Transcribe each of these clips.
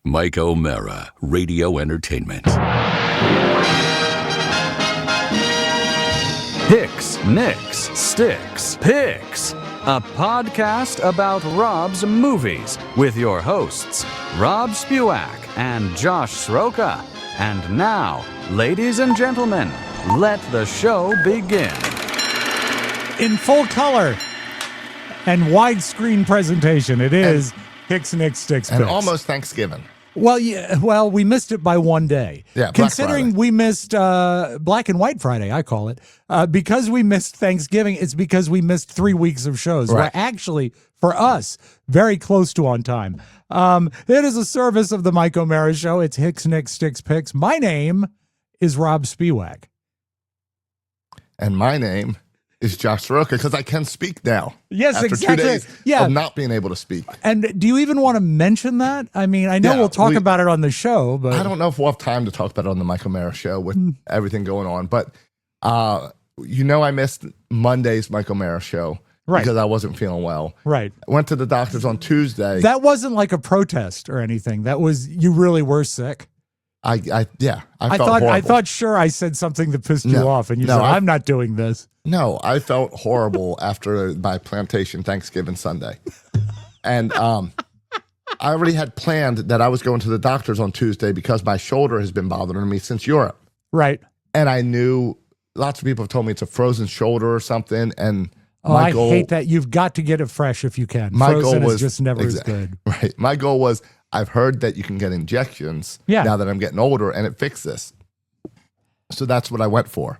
Mike O'Mara, Radio Entertainment. Hicks, Nicks, Sticks, Picks, a podcast about Robb's movies with your hosts, Robb Spewak and Josh Sroka. And now, ladies and gentlemen, let the show begin. In full color and widescreen presentation, it is Hicks, Nicks, Sticks, Picks. And almost Thanksgiving. Well, yeah, we missed it by one day. Yeah, considering we missed Black and White Friday, I call it. Because we missed Thanksgiving, it's because we missed 3 weeks of shows. Right. We're actually, for us, very close to on time. It is a service of the Mike O'Mara Show. It's Hicks, Nicks, Sticks, Picks. My name is Robb Spewak. And my name is Josh Sroka, because I can speak now. Yes, after exactly. 2 days of not being able to speak. And do you even want to mention that? I mean, I know we'll talk about it on the show, but I don't know if we'll have time to talk about it on the Mike O'Mara Show with everything going on. But I missed Monday's Mike O'Mara Show because I wasn't feeling well. Right. I went to the doctor's on Tuesday. That wasn't like a protest or anything. That was, you really were sick. I felt thought horrible. I thought sure I said something that pissed you off, and you said I'm not doing this. No, I felt horrible after my plantation Thanksgiving Sunday. And I already had planned that I was going to the doctor's on Tuesday because my shoulder has been bothering me since Europe. Right. And I knew lots of people have told me it's a frozen shoulder or something. And I hate that. You've got to get it fresh if you can. My Frozen goal was is just never as good. Right. My goal was, I've heard that you can get injections now that I'm getting older, and it fixed this. So that's what I went for.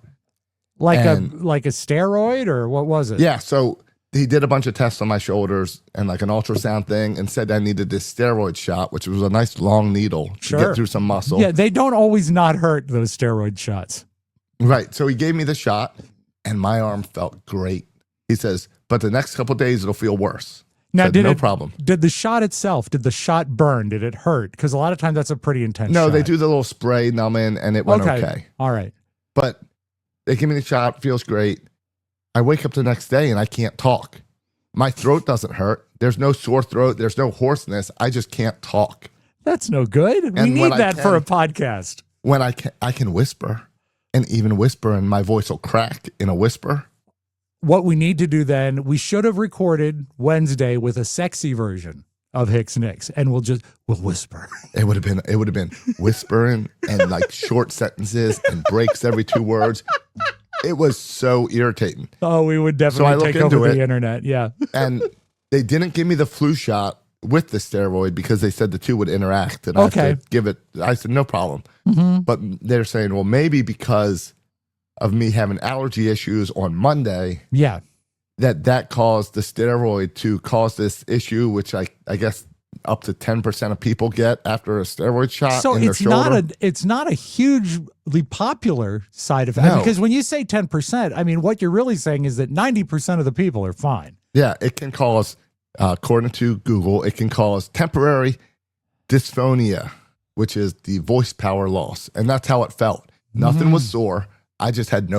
Like a steroid, or what was it? Yeah. So he did a bunch of tests on my shoulders and like an ultrasound thing, and said I needed this steroid shot, which was a nice long needle to get through some muscle. Yeah, they don't always not hurt, those steroid shots. Right. So he gave me the shot, and my arm felt great. He says, but the next couple of days it'll feel worse. Now, no problem. Did the shot itself, did the shot burn? Did it hurt? Because a lot of times that's a pretty intense shot. No, they do the little spray numbing, and it went okay. All right. But they give me the shot, feels great. I wake up the next day and I can't talk. My throat doesn't hurt. There's no sore throat. There's no hoarseness. I just can't talk. That's no good. We need that for a podcast. When I can whisper, and even whisper, and my voice will crack in a whisper. What we need to do then, we should have recorded Wednesday with a sexy version of Hicks Nicks, and we'll whisper. It would have been whispering and like short sentences and breaks every 2 words. It was so irritating. Oh, we would definitely take over the internet. Yeah. And they didn't give me the flu shot with the steroid because they said the two would interact, and I had to give it. I said no problem. Mm-hmm. But they're saying, well, maybe because of me having allergy issues on Monday. Yeah. That caused the steroid to cause this issue, which I guess up to 10% of people get after a steroid shot in their shoulder. It's not a hugely popular side effect. No. Because when you say 10%, I mean, what you're really saying is that 90% of the people are fine. Yeah, it can cause, according to Google, it can cause temporary dysphonia, which is the voice power loss. And that's how it felt. Nothing was sore. I just had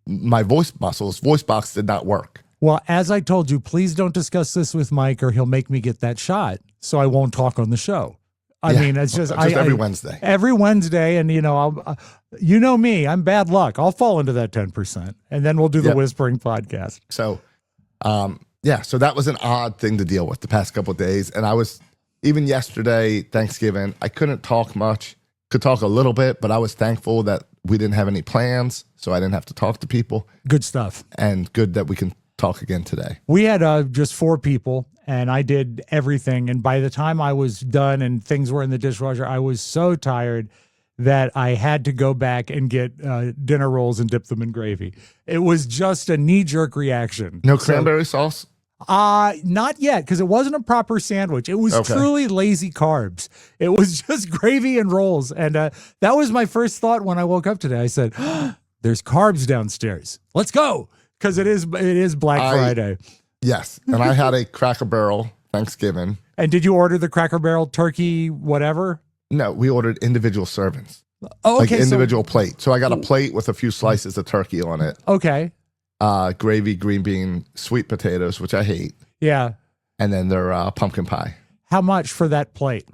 my voice box did not work. Well, as I told you, please don't discuss this with Mike or he'll make me get that shot so I won't talk on the show. I mean, it's just every Wednesday. Every Wednesday, and I'll, you know me, I'm bad luck. I'll fall into that 10%, and then we'll do the whispering podcast. So, so that was an odd thing to deal with the past couple of days. And I was, even yesterday, Thanksgiving, I couldn't talk much. Could talk a little bit, but I was thankful that we didn't have any plans, so I didn't have to talk to people. Good stuff. And good that we can talk again today. We had just 4 people, and I did everything. And by the time I was done and things were in the dishwasher, I was so tired that I had to go back and get dinner rolls and dip them in gravy. It was just a knee-jerk reaction. No cranberry sauce? Not yet, because it wasn't a proper sandwich. It was truly lazy carbs. It was just gravy and rolls. And that was my first thought when I woke up today. I said, there's carbs downstairs. Let's go. Because it is Black Friday. Yes. And I had a Cracker Barrel Thanksgiving. And did you order the Cracker Barrel turkey whatever? No, we ordered individual servings. Oh, okay. Like individual plate. So I got a plate with a few slices of turkey on it. Okay. Gravy, green bean, sweet potatoes, which I hate. Yeah. And then their pumpkin pie. How much for that plate?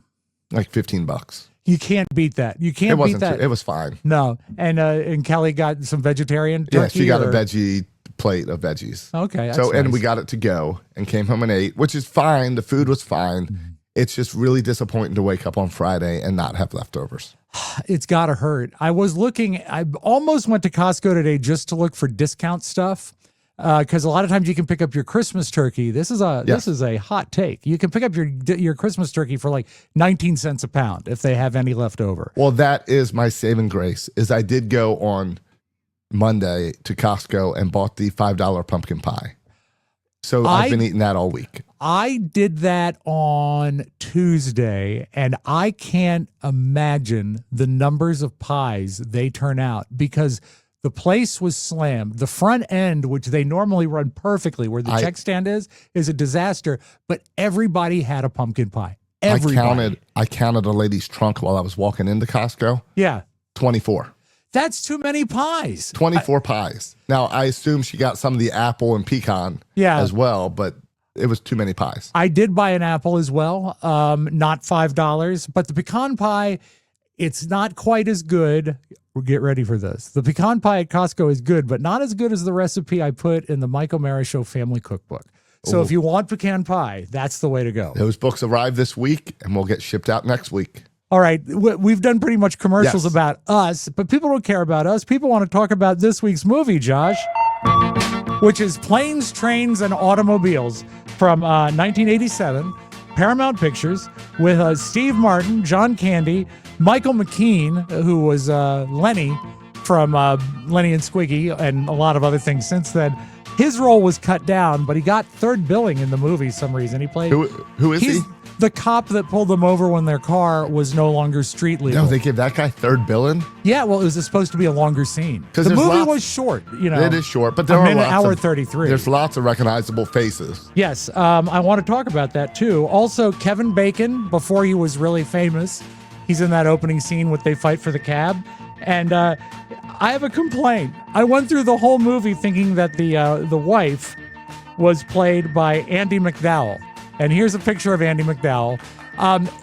Like $15. You can't beat that. You can't beat that. It was fine. No. And Kelly got some vegetarian turkey? Yeah, she got a veggie plate of veggies. Okay. So, and nice. we got it to go and came home and ate, which is fine. The food was fine. Mm-hmm. It's just really disappointing to wake up on Friday and not have leftovers. It's got to hurt. I almost went to Costco today just to look for discount stuff. Because a lot of times you can pick up your Christmas turkey. This is a hot take. You can pick up your Christmas turkey for like 19 cents a pound if they have any left over. Well, that is my saving grace. Is I did go on Monday to Costco and bought the $5 pumpkin pie. So I've been eating that all week. I did that on Tuesday, and I can't imagine the numbers of pies they turn out because the place was slammed. The front end, which they normally run perfectly, where the check stand is a disaster. But everybody had a pumpkin pie. Everybody. I counted a lady's trunk while I was walking into Costco. Yeah. 24. That's too many pies. 24 pies. Now, I assume she got some of the apple and pecan as well, but it was too many pies. I did buy an apple as well, not $5. But the pecan pie, it's not quite as good. Get ready for this. The pecan pie at Costco is good, but not as good as the recipe I put in the Michael Mara Show family cookbook. So if you want pecan pie, that's the way to go. Those books arrive this week, and will get shipped out next week. All right. We've done pretty much commercials about us, but people don't care about us. People want to talk about this week's movie, Josh, which is Planes, Trains, and Automobiles from 1987, Paramount Pictures, with Steve Martin, John Candy, Michael McKean, who was Lenny from Lenny and Squiggy and a lot of other things since then. His role was cut down, but he got third billing in the movie for some reason. He played... Who is he? The cop that pulled them over when their car was no longer street legal. No, they gave that guy third billing? Yeah, well, it was supposed to be a longer scene. The movie was short, It is short, but there are lots hour 33. There's lots of recognizable faces. Yes, I want to talk about that too. Also, Kevin Bacon, before he was really famous, he's in that opening scene with They Fight for the Cab. And I have a complaint. I went through the whole movie thinking that the wife was played by Andie MacDowell. And here's a picture of Andie MacDowell.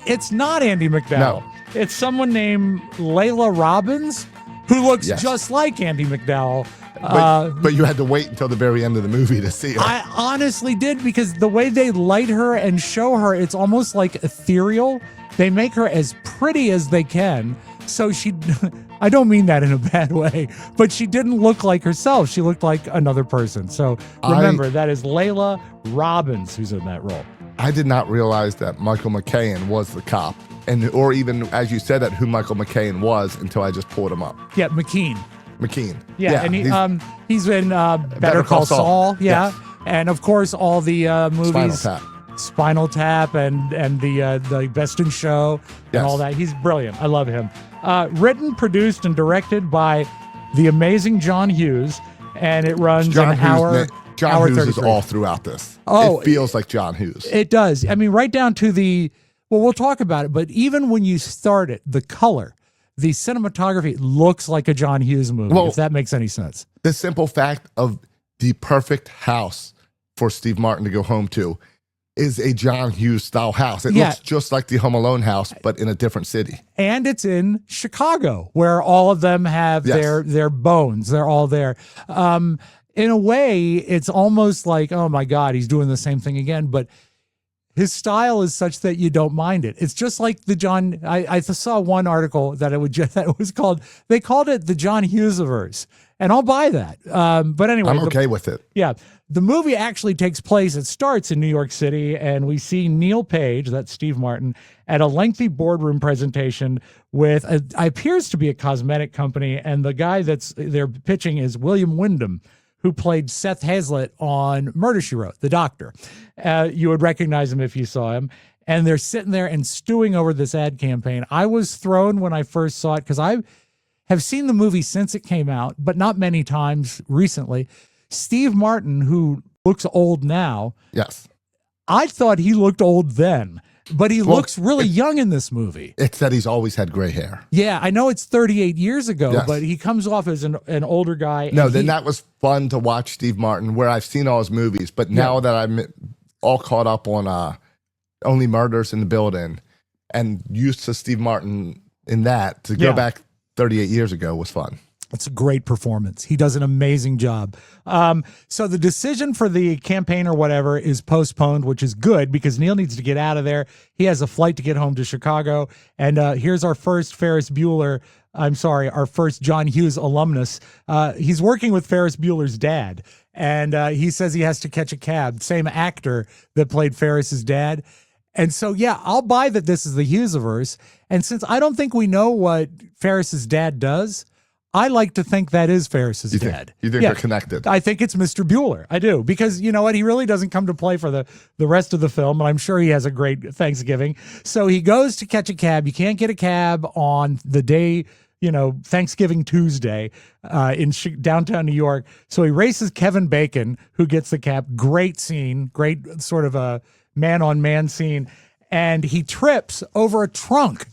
It's not Andie MacDowell. No. It's someone named Layla Robbins, who looks just like Andie MacDowell. But you had to wait until the very end of the movie to see her. I honestly did, because the way they light her and show her, it's almost like ethereal. They make her as pretty as they can. So I don't mean that in a bad way, but she didn't look like herself. She looked like another person. So remember, that is Layla Robbins who's in that role. I did not realize that Michael McCain was the cop, or even, as you said, that who Michael McCain was until I just pulled him up. Yeah, McKean. Yeah, and he's in Better Call Saul. Yeah, yes. And of course all the movies. Spinal Tap and the Best in Show and all that. He's brilliant. I love him. Written, produced, and directed by the amazing John Hughes, and it runs an hour. John Hughes is all throughout this. It feels like John Hughes. It does. I mean, right down to we'll talk about it, but even when you start it, the color, the cinematography looks like a John Hughes movie, if that makes any sense. The simple fact of the perfect house for Steve Martin to go home to is a John Hughes style house. It looks just like the Home Alone house, but in a different city. And it's in Chicago, where all of them have their bones. They're all there. In a way, it's almost like, oh my God, he's doing the same thing again. But his style is such that you don't mind it. It's just like the John. I saw one article that they called it the John Hughes-averse, and I'll buy that. But anyway, I'm okay with it. Yeah. The movie actually takes place, it starts in New York City, and we see Neal Page, that's Steve Martin, at a lengthy boardroom presentation with appears to be a cosmetic company, and the guy they're pitching is William Wyndham, who played Seth Hazlitt on Murder, She Wrote, the doctor. You would recognize him if you saw him. And they're sitting there and stewing over this ad campaign. I was thrown when I first saw it, because I have seen the movie since it came out, but not many times recently. Steve Martin, who looks old now. Yes. I thought he looked old then, but he looks really young in this movie. It's that he's always had gray hair. Yeah, I know it's 38 years ago, but he comes off as an older guy. No, then that was fun to watch Steve Martin, where I've seen all his movies, but now that I'm all caught up on Only Murders in the Building and used to Steve Martin in that to go back 38 years ago was fun. It's a great performance. He does an amazing job. So the decision for the campaign or whatever is postponed, which is good because Neal needs to get out of there. He has a flight to get home to Chicago. And here's our first our first John Hughes alumnus. He's working with Ferris Bueller's dad. And he says he has to catch a cab. Same actor that played Ferris's dad. And so, I'll buy that this is the Hughes-averse. And since I don't think we know what Ferris's dad does, I like to think that is Ferris's dad. You think they're connected? I think it's Mr. Bueller. I do. Because you know what? He really doesn't come to play for the rest of the film. And I'm sure he has a great Thanksgiving. So he goes to catch a cab. You can't get a cab on the day, Thanksgiving Tuesday in downtown New York. So he races Kevin Bacon, who gets the cab. Great scene. Great sort of a man-on-man scene. And he trips over a trunk.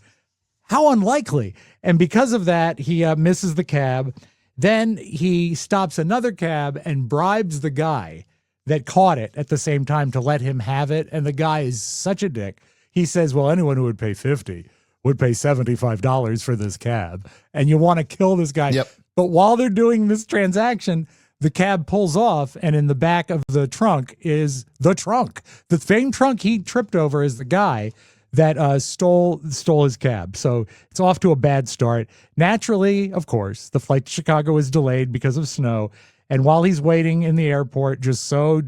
How unlikely. And because of that, he misses the cab. Then he stops another cab and bribes the guy that caught it at the same time to let him have it. And the guy is such a dick. He says, well, anyone who would pay $50 would pay $75 for this cab. And you want to kill this guy. Yep. But while they're doing this transaction, the cab pulls off, and in the back of the trunk is the trunk. The same trunk he tripped over is the guy that stole his cab. So it's off to a bad start. Naturally, of course, the flight to Chicago is delayed because of snow. And while he's waiting in the airport, just so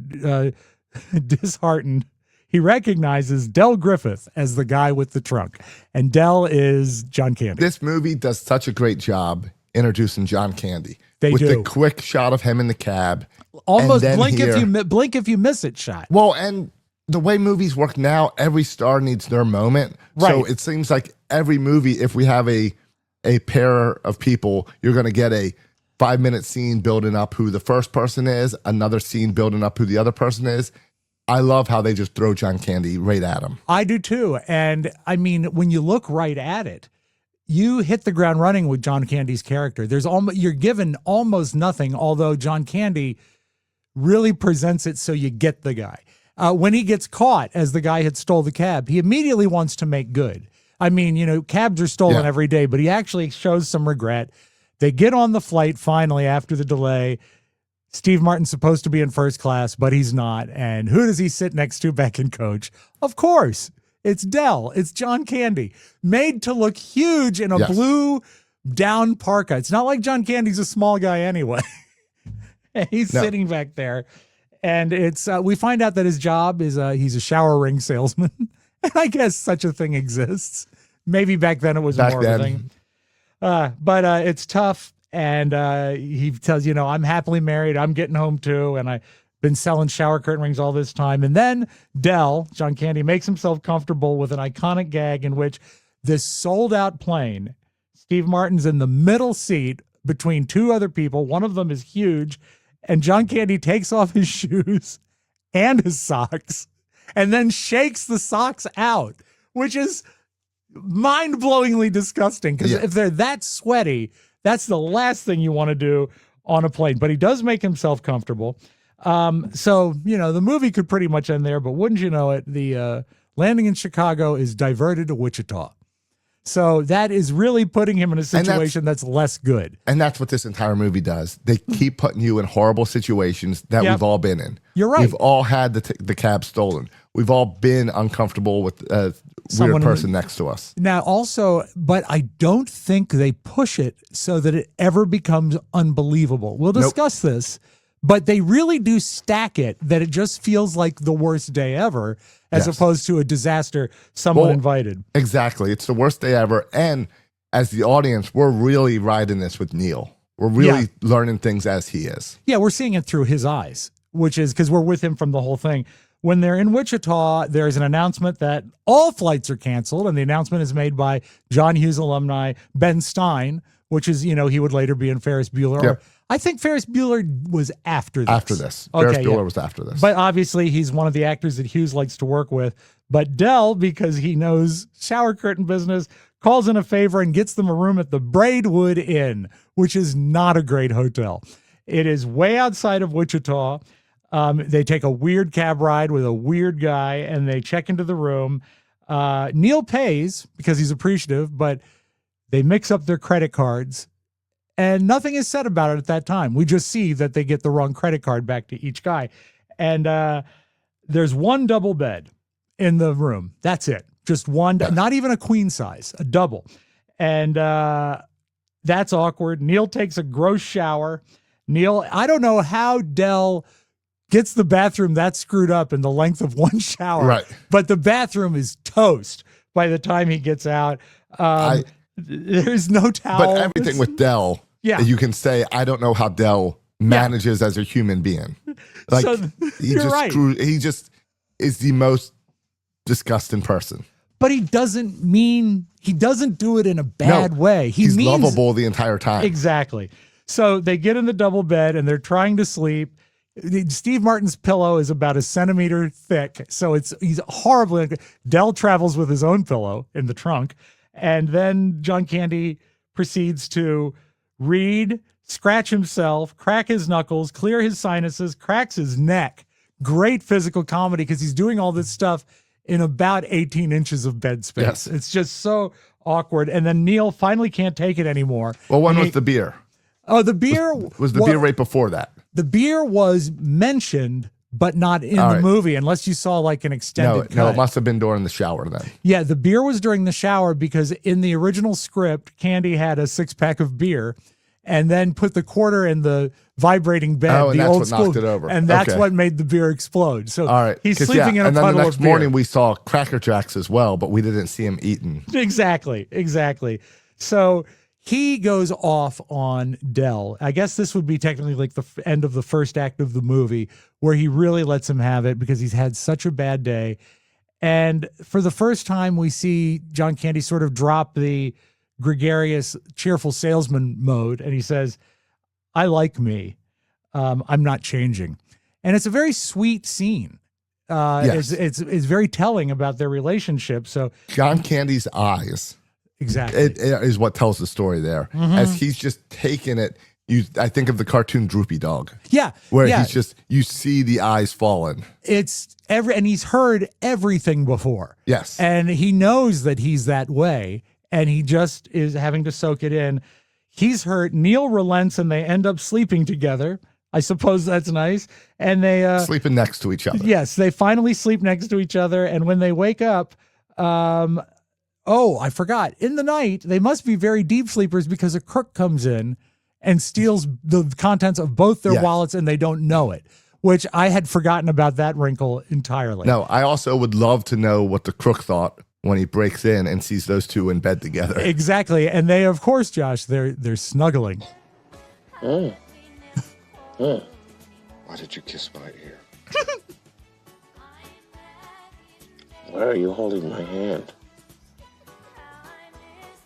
disheartened, he recognizes Del Griffith as the guy with the trunk. And Del is John Candy. This movie does such a great job introducing John Candy. They with do. the quick shot of him in the cab. Almost and then blink if you miss it shot. Well, and the way movies work now, every star needs their moment. Right. So it seems like every movie, if we have a pair of people, you're going to get a 5-minute scene building up who the first person is, another scene building up who the other person is. I love how they just throw John Candy right at him. I do too. And I mean, when you look right at it, you hit the ground running with John Candy's character. You're given almost nothing, although John Candy really presents it so you get the guy. When he gets caught as the guy had stole the cab, he immediately wants to make good. I mean, cabs are stolen every day, but he actually shows some regret. They get on the flight finally after the delay. Steve Martin's supposed to be in first class, but he's not. And who does he sit next to back in coach? Of course, it's Del. It's John Candy, made to look huge in a blue down parka. It's not like John Candy's a small guy anyway. He's sitting back there. And it's we find out that his job is he's a shower ring salesman. And I guess such a thing exists. Maybe back then it was more of a thing. But it's tough. And he tells, I'm happily married. I'm getting home too. And I've been selling shower curtain rings all this time. And then Del, John Candy, makes himself comfortable with an iconic gag in which this sold out plane, Steve Martin's in the middle seat between two other people. One of them is huge. And John Candy takes off his shoes and his socks and then shakes the socks out, which is mind-blowingly disgusting because if they're that sweaty, that's the last thing you want to do on a plane. But he does make himself comfortable. So, the movie could pretty much end there, but wouldn't you know it, the landing in Chicago is diverted to Wichita. So that is really putting him in a situation that's less good. And that's what this entire movie does. They keep putting you in horrible situations that we've all been in. You're right. We've all had the cab stolen. We've all been uncomfortable with a weird person next to us. Now also, but I don't think they push it so that it ever becomes unbelievable. We'll discuss this, but they really do stack it that it just feels like the worst day ever as opposed to a disaster someone invited. Exactly. It's the worst day ever. And as the audience, we're really riding this with Neal. We're really learning things as he is. Yeah, we're seeing it through his eyes, which is because we're with him from the whole thing. When they're in Wichita, there's an announcement that all flights are canceled, and the announcement is made by John Hughes alumni Ben Stein, which is, he would later be in Ferris Bueller. Yep. I think Ferris Bueller was after this. After this. Ferris Bueller was after this. But obviously, he's one of the actors that Hughes likes to work with. But Del, because he knows shower curtain business, calls in a favor and gets them a room at the Braidwood Inn, which is not a great hotel. It is way outside of Wichita. They take a weird cab ride with a weird guy, and they check into the room. Neal pays because he's appreciative, but they mix up their credit cards. And nothing is said about it at that time. We just see that they get the wrong credit card back to each guy. And there's one double bed in the room. That's it. Just one, not even a queen size, a double. And that's awkward. Neal takes a gross shower. Neal, I don't know how Del gets the bathroom that screwed up in the length of one shower. Right. But the bathroom is toast by the time he gets out. There's no towel. But everything with Del, you can say, I don't know how Del manages as a human being. Like, So, you're right. He just is the most disgusting person. But he doesn't do it in a bad way. He's lovable the entire time. Exactly. So they get in the double bed and they're trying to sleep. Steve Martin's pillow is about a centimeter thick. So he's horribly. Del travels with his own pillow in the trunk. And then John Candy proceeds to read, scratch himself, crack his knuckles, clear his sinuses, cracks his neck. Great physical comedy because he's doing all this stuff in about 18 inches of bed space. Yes. It's just so awkward. And then Neal finally can't take it anymore. Well, when was the beer? Oh, the beer was the beer right before that? The beer was mentioned, but not in the movie, unless you saw like an extended cut. No, it must have been during the shower then. Yeah, the beer was during the shower because in the original script, Candy had a 6-pack of beer and then put the quarter in the vibrating bed. Oh, and the that's old what school, knocked it over. And that's what made the beer explode. So he's sleeping in a puddle of beer. And then the next morning we saw Cracker Jacks as well, but we didn't see him eating. Exactly. So he goes off on Del. I guess this would be technically like the end of the first act of the movie where he really lets him have it because he's had such a bad day. And for the first time, we see John Candy sort of drop the gregarious, cheerful salesman mode. And he says, I like me. I'm not changing. And it's a very sweet scene. Yes. It's very telling about their relationship. So John Candy's eyes. Exactly. It is what tells the story there. Mm-hmm. As he's just taking it. I think of the cartoon Droopy Dog. Yeah. Where he's just, you see the eyes falling. And he's heard everything before. Yes. And he knows that he's that way. And he just is having to soak it in. He's hurt. Neal relents and they end up sleeping together. I suppose that's nice. And they sleeping next to each other. Yes. They finally sleep next to each other. And when they wake up, I forgot. In the night, they must be very deep sleepers because a crook comes in and steals the contents of both their wallets and they don't know it, which I had forgotten about that wrinkle entirely. No, I also would love to know what the crook thought when he breaks in and sees those two in bed together. Exactly. And they, of course, Josh, they're snuggling. Why did you kiss my ear? Why are you holding my hand?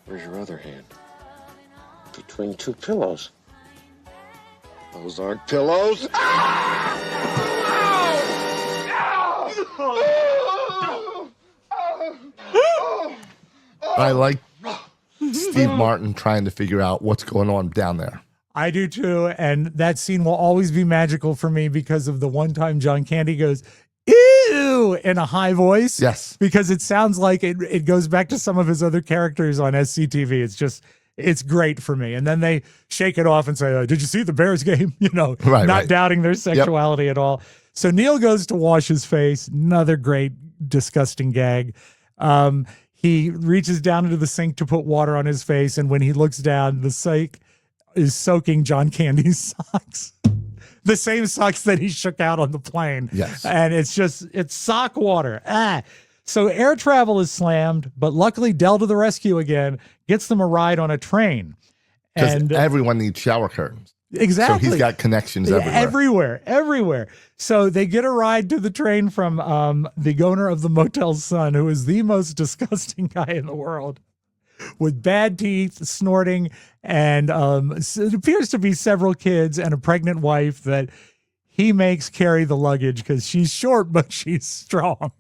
Where's your other hand? Between two pillows. Those aren't pillows. I like Steve Martin trying to figure out what's going on down there. I do too. And that scene will always be magical for me because of the one time John Candy goes, ew, in a high voice. Yes. Because it sounds like it goes back to some of his other characters on SCTV. It's great for me. And then they shake it off and say, did you see the Bears game? Not doubting their sexuality at all. So Neal goes to wash his face. Another great, disgusting gag. He reaches down into the sink to put water on his face. And when he looks down, the sink is soaking John Candy's socks. The same socks that he shook out on the plane. Yes. And it's sock water. So air travel is slammed, but luckily Del to the rescue again, gets them a ride on a train. Because everyone needs shower curtains. Exactly. So he's got connections everywhere. Everywhere. So they get a ride to the train from the owner of the Motel Sun, who is the most disgusting guy in the world, with bad teeth, snorting, and it appears to be several kids and a pregnant wife that he makes carry the luggage because she's short, but she's strong.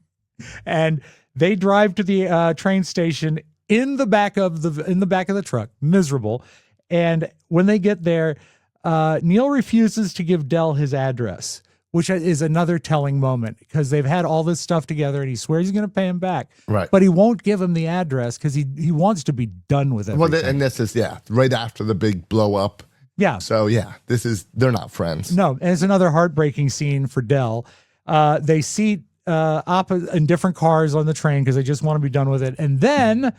And they drive to the train station in the back of the truck, miserable. And when they get there, Neal refuses to give Del his address, which is another telling moment because they've had all this stuff together and he swears he's going to pay him back. Right. But he won't give him the address because he wants to be done with everything. Well, and this is, right after the big blow up. Yeah. So, they're not friends. No, and it's another heartbreaking scene for Del. They seat in different cars on the train because they just want to be done with it. And then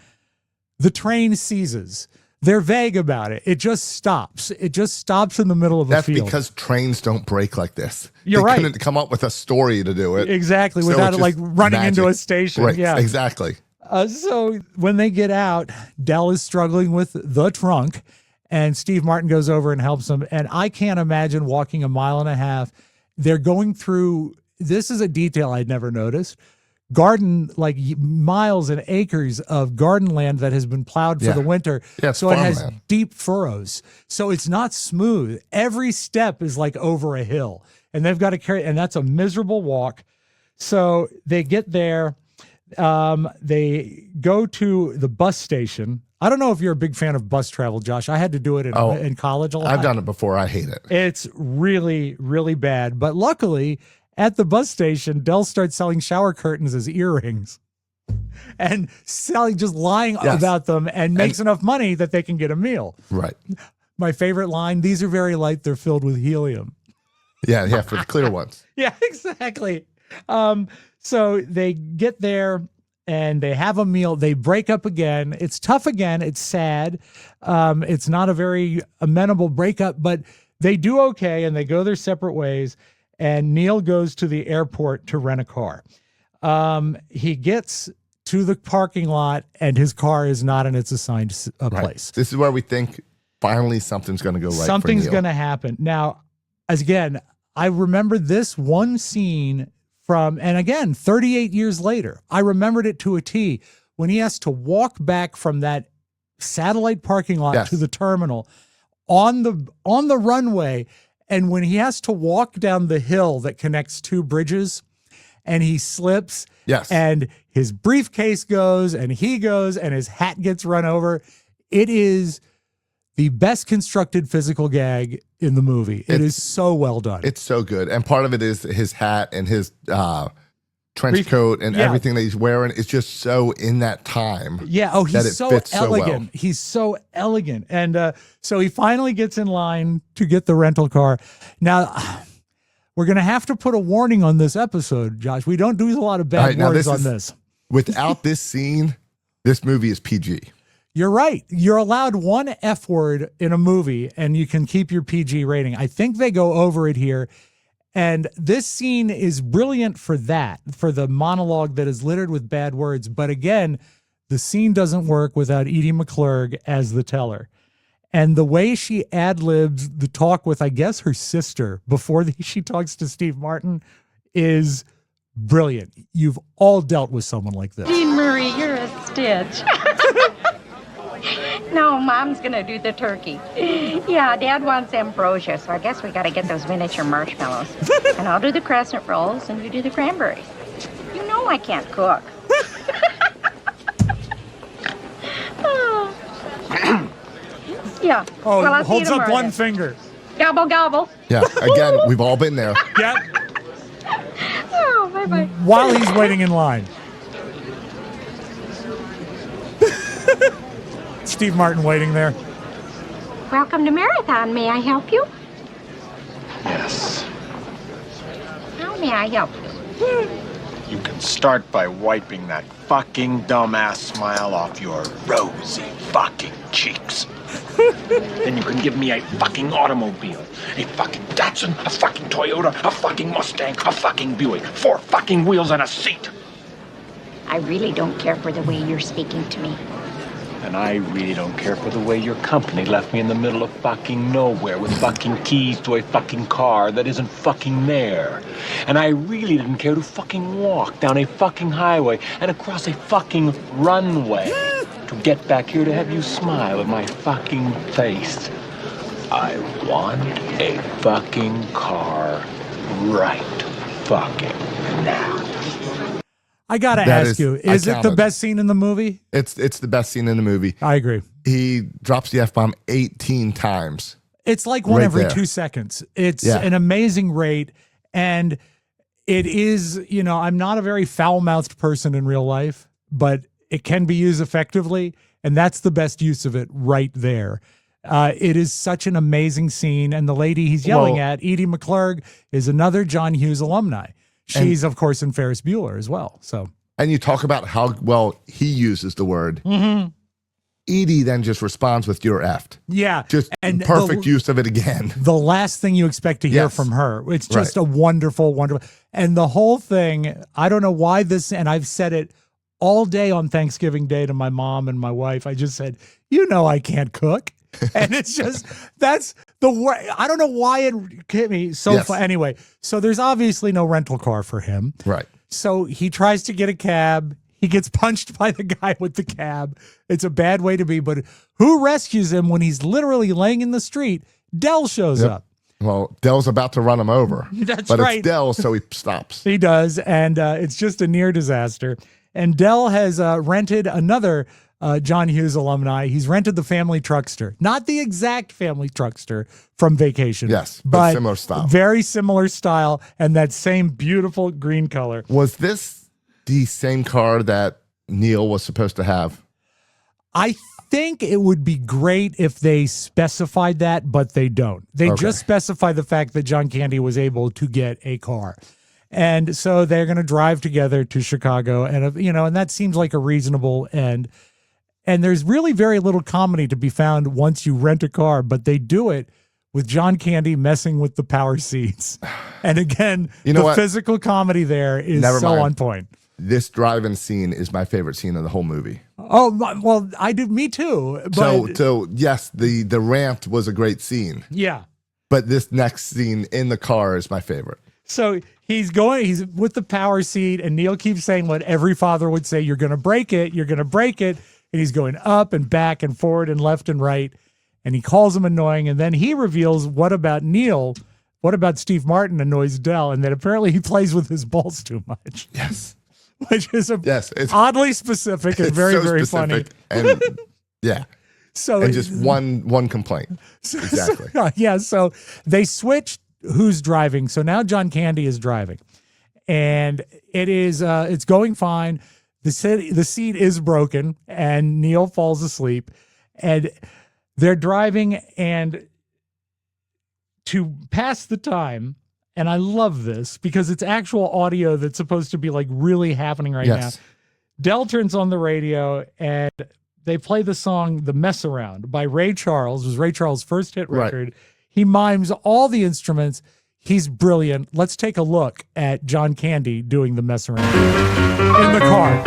the train seizes. They're vague about it. It just stops. It just stops in the middle of a field. That's because trains don't break like this. You're right. They couldn't come up with a story to do it. Exactly, So without it's it like just running magic. into a station. Right, Yeah, exactly. So when they get out, Del is struggling with the trunk, and Steve Martin goes over and helps him. And I can't imagine walking a mile and a half. They're going through, this is a detail I'd never noticed, garden, like miles and acres of garden land that has been plowed for the winter. Yeah, it's so it has farmland. deep furrows. So it's not smooth. Every step is like over a hill. And they've got to carry, and that's a miserable walk. So they get there. They go to the bus station. I don't know if you're a big fan of bus travel, Josh. I had to do it in college a lot. I've done it before. I hate it. It's really, really bad. But luckily, at the bus station, Del starts selling shower curtains as earrings and just lying about them and makes enough money that they can get a meal. Right. My favorite line, these are very light. They're filled with helium. Yeah, for the clear ones. Yeah, exactly. So they get there and they have a meal. They break up again. It's tough again. It's sad. It's not a very amenable breakup, but they do okay and they go their separate ways. And Neal goes to the airport to rent a car. He gets to the parking lot and his car is not in its assigned place. This is where we think finally something's going to go right. Something's going to happen. Now, again, I remember this one scene from, and again, 38 years later, I remembered it to a T when he has to walk back from that satellite parking lot to the terminal on the runway. And when he has to walk down the hill that connects two bridges and he slips and his briefcase goes and he goes and his hat gets run over, it is the best constructed physical gag in the movie. It is so well done. It's so good. And part of it is his hat and his trench coat and everything that he's wearing is just so in that time. Yeah. Oh, he's so elegant. So well. He's so elegant. And so he finally gets in line to get the rental car. Now, we're going to have to put a warning on this episode, Josh. We don't do a lot of bad words on this. Without this scene, this movie is PG. You're right. You're allowed one F word in a movie and you can keep your PG rating. I think they go over it here. And this scene is brilliant for that, for the monologue that is littered with bad words. But again, the scene doesn't work without Edie McClurg as the teller. And the way she ad-libs the talk with, I guess, her sister before she talks to Steve Martin is brilliant. You've all dealt with someone like this. Jean Marie, you're a stitch. No, Mom's gonna do the turkey. Yeah, Dad wants ambrosia, so I guess we gotta get those miniature marshmallows. And I'll do the crescent rolls and you do the cranberries. You know I can't cook. Oh. Yeah. Oh, well, I'll see you holds up tomorrow one then. finger. Gobble, gobble. Yeah, again, we've all been there. Yep. Oh, bye-bye. While he's waiting in line. Steve Martin waiting there. Welcome to Marathon. May I help you? Yes. How may I help you? You can start by wiping that fucking dumbass smile off your rosy fucking cheeks. Then you can give me a fucking automobile, a fucking Datsun, a fucking Toyota, a fucking Mustang, a fucking Buick, 4 fucking wheels and a seat. I really don't care for the way you're speaking to me. And I really don't care for the way your company left me in the middle of fucking nowhere with fucking keys to a fucking car that isn't fucking there. And I really didn't care to fucking walk down a fucking highway and across a fucking runway to get back here to have you smile in my fucking face. I want a fucking car right fucking now. I gotta ask you, is it the best scene in the movie? It's the best scene in the movie. I agree. He drops the F-bomb 18 times. It's like one Right every there. 2 seconds. It's an amazing rate. And it is, I'm not a very foul-mouthed person in real life, but it can be used effectively, and that's the best use of it right there. It is such an amazing scene, and the lady he's yelling at, Edie McClurg, is another John Hughes alumni. She's, of course, in Ferris Bueller as well. So, and you talk about how well he uses the word. Mm-hmm. Edie then just responds with "you're effed." Yeah, just perfect use of it again. The last thing you expect to hear from her. It's just a wonderful, wonderful, and the whole thing. I don't know why this, and I've said it all day on Thanksgiving Day to my mom and my wife. I just said, I can't cook. And it's just, that's the way. I don't know why it hit me so far. Anyway, so there's obviously no rental car for him. Right. So he tries to get a cab. He gets punched by the guy with the cab. It's a bad way to be, but who rescues him when he's literally laying in the street? Dell shows up. Well, Dell's about to run him over. That's but right. It's Dell, so he stops. He does, and it's just a near disaster. And Dell has rented another John Hughes alumni. He's rented the family truckster, not the exact family truckster from Vacation. Yes, but similar style. Very similar style, and that same beautiful green color. Was this the same car that Neal was supposed to have? I think it would be great if they specified that, but they don't. They just specify the fact that John Candy was able to get a car. And so they're going to drive together to Chicago, and and that seems like a reasonable end. And there's really very little comedy to be found once you rent a car, but they do it with John Candy messing with the power seats. And again, the physical comedy there is on point. This drive-in scene is my favorite scene of the whole movie. Oh, well, I do. Me too. But, so yes, the rant was a great scene. Yeah. But this next scene in the car is my favorite. So he's with the power seat, and Neal keeps saying what every father would say: "You're going to break it. You're going to break it." And he's going up and back and forward and left and right. And he calls him annoying. And then he reveals, what about Neal? What about Steve Martin annoys Dell? And that apparently he plays with his balls too much. Yes. Which is it's oddly specific and very, very funny. And yeah. So and just one complaint. Exactly. So they switched who's driving. So now John Candy is driving. And it's going fine. The seat is broken, and Neal falls asleep, and they're driving, and to pass the time, and I love this because it's actual audio that's supposed to be like really happening right now. Dell turns on the radio, and they play the song "The Mess Around" by Ray Charles. It was Ray Charles' first hit record. Right. He mimes all the instruments. He's brilliant. Let's take a look at John Candy doing the mess around in the car.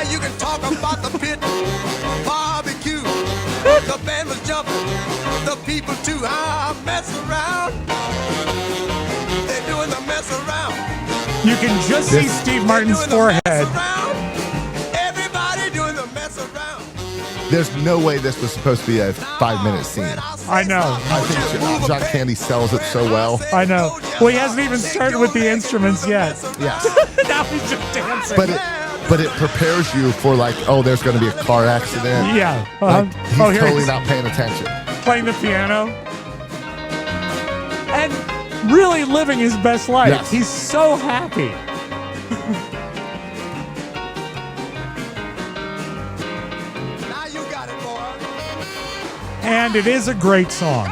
You can talk about the pit, barbecue, the band was jumping, the people too. Mess around. They're doing the mess around. You can just see Steve Martin's forehead. Everybody doing the mess around. There's no way this was supposed to be a 5-minute scene. I know. I think John Candy sells it so well. I know. Well, he hasn't even started with the instruments yet. Yes. Now he's just dancing. But it prepares you for there's going to be a car accident. Yeah. He's totally not paying attention. Playing the piano. And really living his best life. Yes. He's so happy. And it is a great song.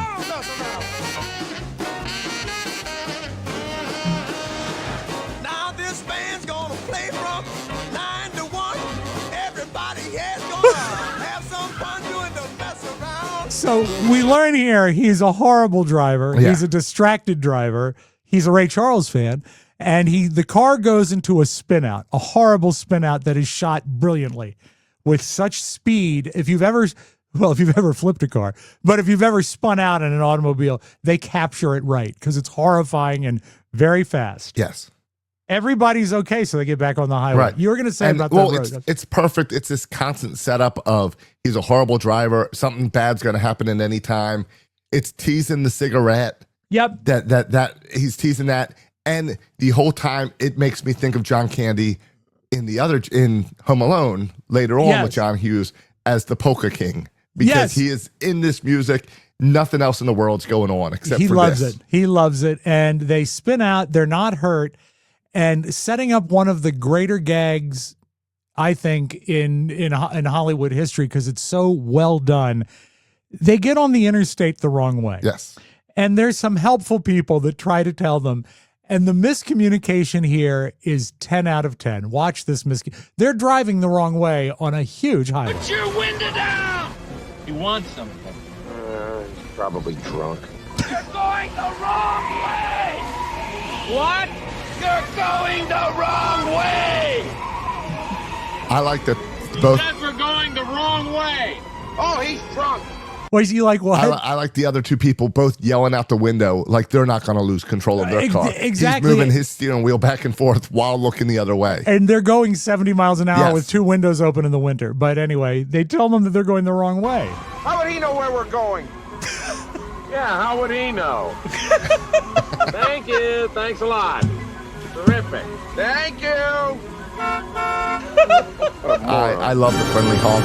Now this band's gonna play from 9 to 1. Everybody here's gonna have some fun doing the mess around. So we learn here he's a horrible driver. Yeah. He's a distracted driver. He's a Ray Charles fan. And the car goes into a spin out, a horrible spin out that is shot brilliantly with such speed. If you've ever flipped a car, but if you've ever spun out in an automobile, they capture it right because it's horrifying and very fast. Yes. Everybody's okay, so they get back on the highway. Right. You were going to say about the road. It's perfect. It's this constant setup of he's a horrible driver. Something bad's going to happen at any time. It's teasing the cigarette. Yep. That he's teasing that. And the whole time it makes me think of John Candy in Home Alone later on with John Hughes as the Polka King. Because he is in this music, nothing else in the world's going on except he for loves this. it. He loves it. And they spin out. They're not hurt. And setting up one of the greater gags, I think, in Hollywood history, because it's so well done. They get on the interstate the wrong way. Yes. And there's some helpful people that try to tell them. And the miscommunication here is 10 out of 10. Watch this They're driving the wrong way on a huge highway. Put your window down! You want something? He's probably drunk. You're going the wrong way! What? You're going the wrong way! I like that both. Said we're going the wrong way! Oh, he's drunk. What is you like? What? I like the other two people both yelling out the window like they're not going to lose control of their car. Exactly. He's moving his steering wheel back and forth while looking the other way. And they're going 70 miles an hour Yes. with two windows open in the winter. But anyway, they tell them that they're going the wrong way. How would he know where we're going? Yeah, how would he know? Thank you. Thanks a lot. Terrific. Thank you. I love the friendly honk.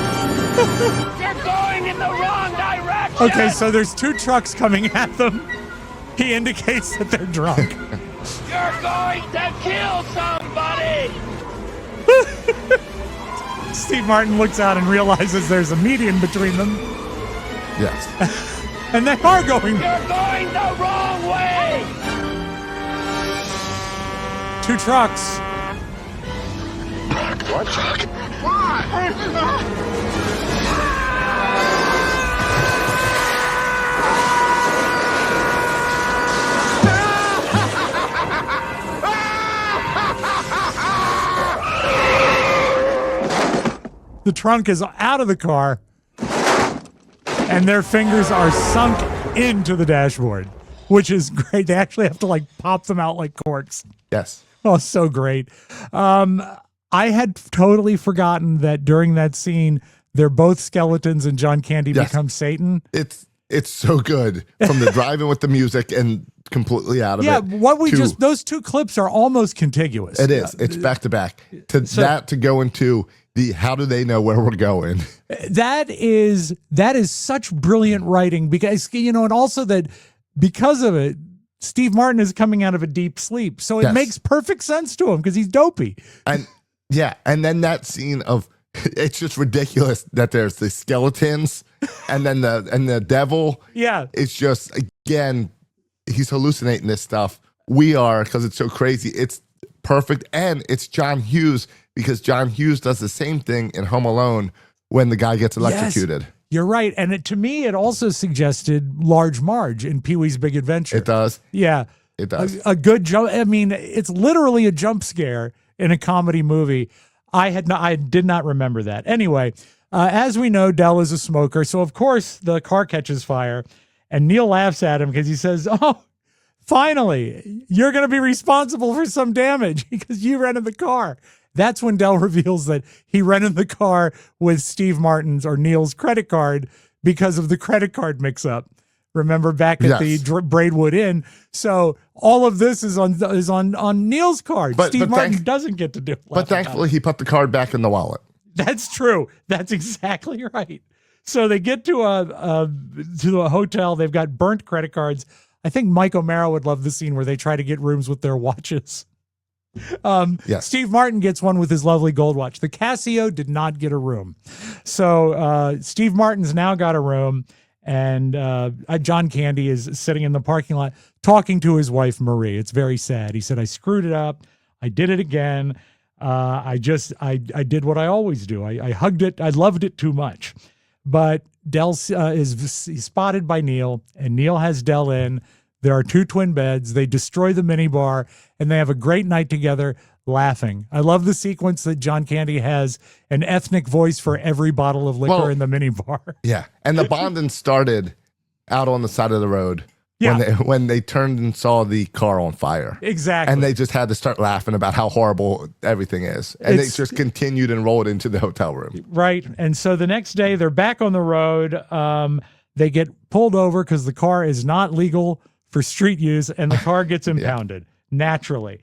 You're going in the wrong direction! Okay, so there's two trucks coming at them. He indicates that they're drunk. You're going to kill somebody! Steve Martin looks out and realizes there's a median between them. Yes. And they are going. You're going the wrong way! Two trucks. What? The trunk is out of the car, and their fingers are sunk into the dashboard, which is great. They actually have to like pop them out like corks. Yes. Oh, so great. I had totally forgotten that during that scene, they're both skeletons and John Candy Yes. becomes Satan. It's so good from the driving with the music and completely out of Yeah, it. what we to- just, those two clips are almost contiguous. It is. It's back to back. To go into the how do they know where we're going? That is such brilliant writing because, you know, and also that because of it, Steve Martin is coming out of a deep sleep. So it Yes. makes perfect sense to him because he's dopey. And yeah, and then that scene of it's just ridiculous that there's the skeletons and then the devil. Yeah. It's just again, he's hallucinating this stuff. We are because it's so crazy. It's perfect, and it's John Hughes because John Hughes does the same thing in Home Alone when the guy gets electrocuted. Yes, you're right. And to me, it also suggested Large Marge in Pee-wee's Big Adventure. It does. Yeah. It does. A good jump. I mean, it's literally a jump scare in a comedy movie. I did not remember that. Anyway, as we know, Del is a smoker. So, of course, the car catches fire. And Neal laughs at him because he says, oh, finally, you're going to be responsible for some damage because you rented the car. That's when Del reveals that he rented the car with Steve Martin's or Neal's credit card because of the credit card mix-up. Remember back at the Braidwood Inn. So all of this is on Neal's card. Steve Martin doesn't get to do it. But thankfully, he put the card back in the wallet. That's true. That's exactly right. So they get to a hotel. They've got burnt credit cards. I think Mike O'Mara would love the scene where they try to get rooms with their watches. Yes. Steve Martin gets one with his lovely gold watch. The Casio did not get a room. So Steve Martin's now got a room, and John Candy is sitting in the parking lot talking to his wife, Marie. It's very sad. He said, I screwed it up. I did it again. I did what I always do. I hugged it. I loved it too much. But Del is spotted by Neal, and Neal has Del in. There are two twin beds. They destroy the minibar, and they have a great night together laughing. I love the sequence that John Candy has an ethnic voice for every bottle of liquor in the minibar. Yeah. And the bonding started out on the side of the road when they turned and saw the car on fire. Exactly. And they just had to start laughing about how horrible everything is. And they just continued and rolled into the hotel room. Right. And so the next day they're back on the road. They get pulled over because the car is not legal for street use, and the car gets impounded naturally.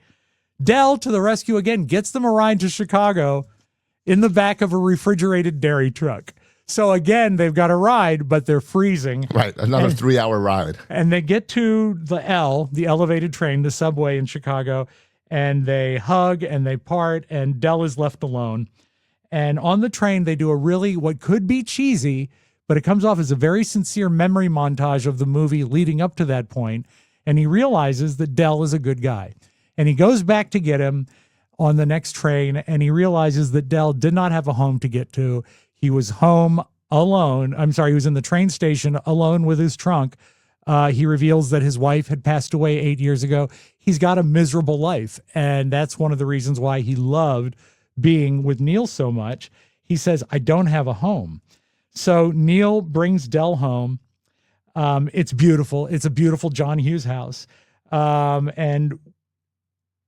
Del, to the rescue again, gets them a ride to Chicago in the back of a refrigerated dairy truck. So again, they've got a ride, but they're freezing. Right. Another 3-hour ride. And they get to the elevated train, the subway in Chicago, and they hug and they part, and Del is left alone. And on the train, they do a really, what could be cheesy, but it comes off as a very sincere memory montage of the movie leading up to that point. And he realizes that Del is a good guy. And he goes back to get him on the next train, and he realizes that Del did not have a home to get to. He was home alone. He was in the train station alone with his trunk. He reveals that his wife had passed away 8 years ago. He's got a miserable life, and that's one of the reasons why he loved being with Neal so much. He says, I don't have a home. So Neal brings Del home. It's beautiful. It's a beautiful John Hughes house. And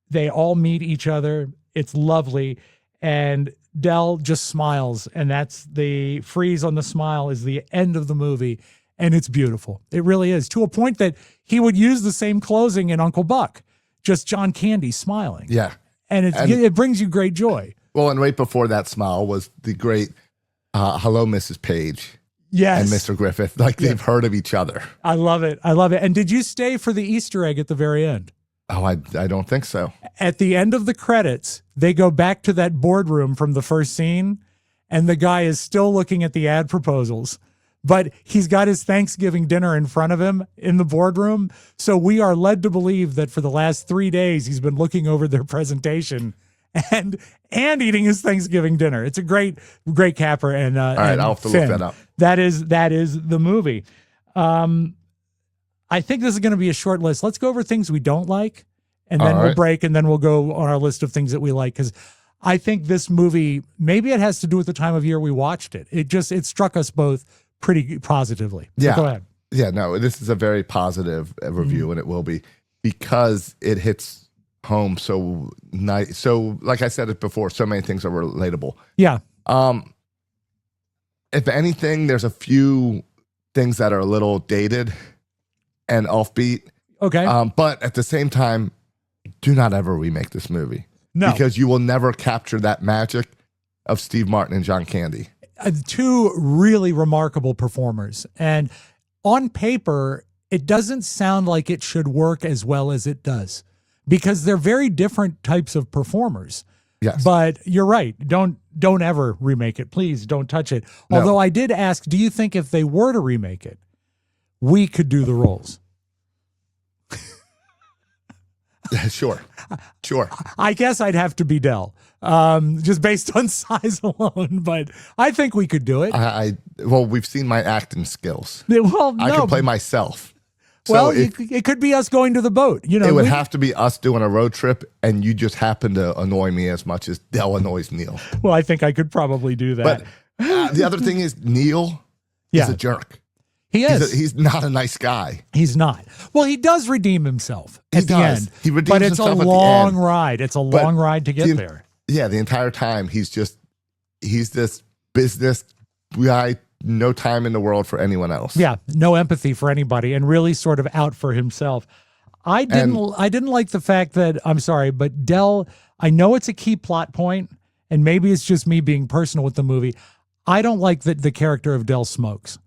they all meet each other. It's lovely. And Del just smiles. And that's the freeze on the smile is the end of the movie. And it's beautiful. It really is, to a point that he would use the same closing in Uncle Buck, just John Candy smiling. Yeah. And it brings you great joy. Well, and right before that smile was the great hello, Mrs. Page. Yes. And Mr. Griffith. Like they've heard of each other. I love it. I love it. And did you stay for the Easter egg at the very end? Oh, I don't think so. At the end of the credits, they go back to that boardroom from the first scene, and the guy is still looking at the ad proposals. But he's got his Thanksgiving dinner in front of him in the boardroom. So we are led to believe that for the last 3 days, he's been looking over their presentation and eating his Thanksgiving dinner. It's a great capper. And all right, I'll have to look that up. That is the movie. I think this is going to be a short list. Let's go over things we don't like, and then we'll break, and then we'll go on our list of things that we like. Because I think this movie, maybe it has to do with the time of year we watched it. It struck us both pretty positively. Yeah. So go ahead. Yeah, no, this is a very positive review, and it will be because it hits home so nice. So, like I said it before, so many things are relatable. Yeah. If anything, there's a few things that are a little dated and offbeat. Okay. But at the same time, do not ever remake this movie. No. Because you will never capture that magic of Steve Martin and John Candy. Two really remarkable performers. And on paper, it doesn't sound like it should work as well as it does because they're very different types of performers. Yes. But you're right. Don't ever remake it. Please don't touch it. No. Although I did ask, do you think if they were to remake it, we could do the roles? Sure. I guess I'd have to be Del, just based on size alone. But I think we could do it. Well, we've seen my acting skills. Well, no. I can play myself. Well, So it could be us going to the boat. You know, it would have to be us doing a road trip, and you just happen to annoy me as much as Del annoys Neal. Well, I think I could probably do that. But the other thing is Neal is a jerk. He is. He's not a nice guy. He's not. Well, he does redeem himself at the end. He redeems but it's a himself at the long end. ride. It's a long ride to get there. Yeah, the entire time he's this business guy, no time in the world for anyone else. Yeah, no empathy for anybody, and really sort of out for himself. I didn't like the fact that, I'm sorry, but Del, I know it's a key plot point, and maybe it's just me being personal with the movie. I don't like that the character of Del smokes.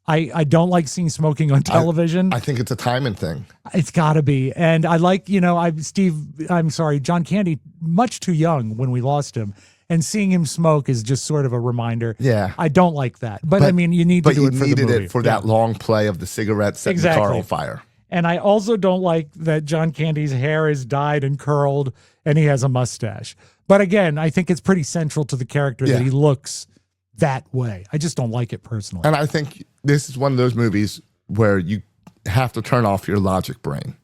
I don't like seeing smoking on television. I think it's a timing thing. It's got to be. And I like, John Candy, much too young when we lost him. And seeing him smoke is just sort of a reminder. Yeah. I don't like that. But I mean, you need to do it for the movie. But you needed it for that long play of the cigarette setting the car on fire. And I also don't like that John Candy's hair is dyed and curled and he has a mustache. But again, I think it's pretty central to the character that he looks that way. I just don't like it personally. And I think this is one of those movies where you have to turn off your logic brain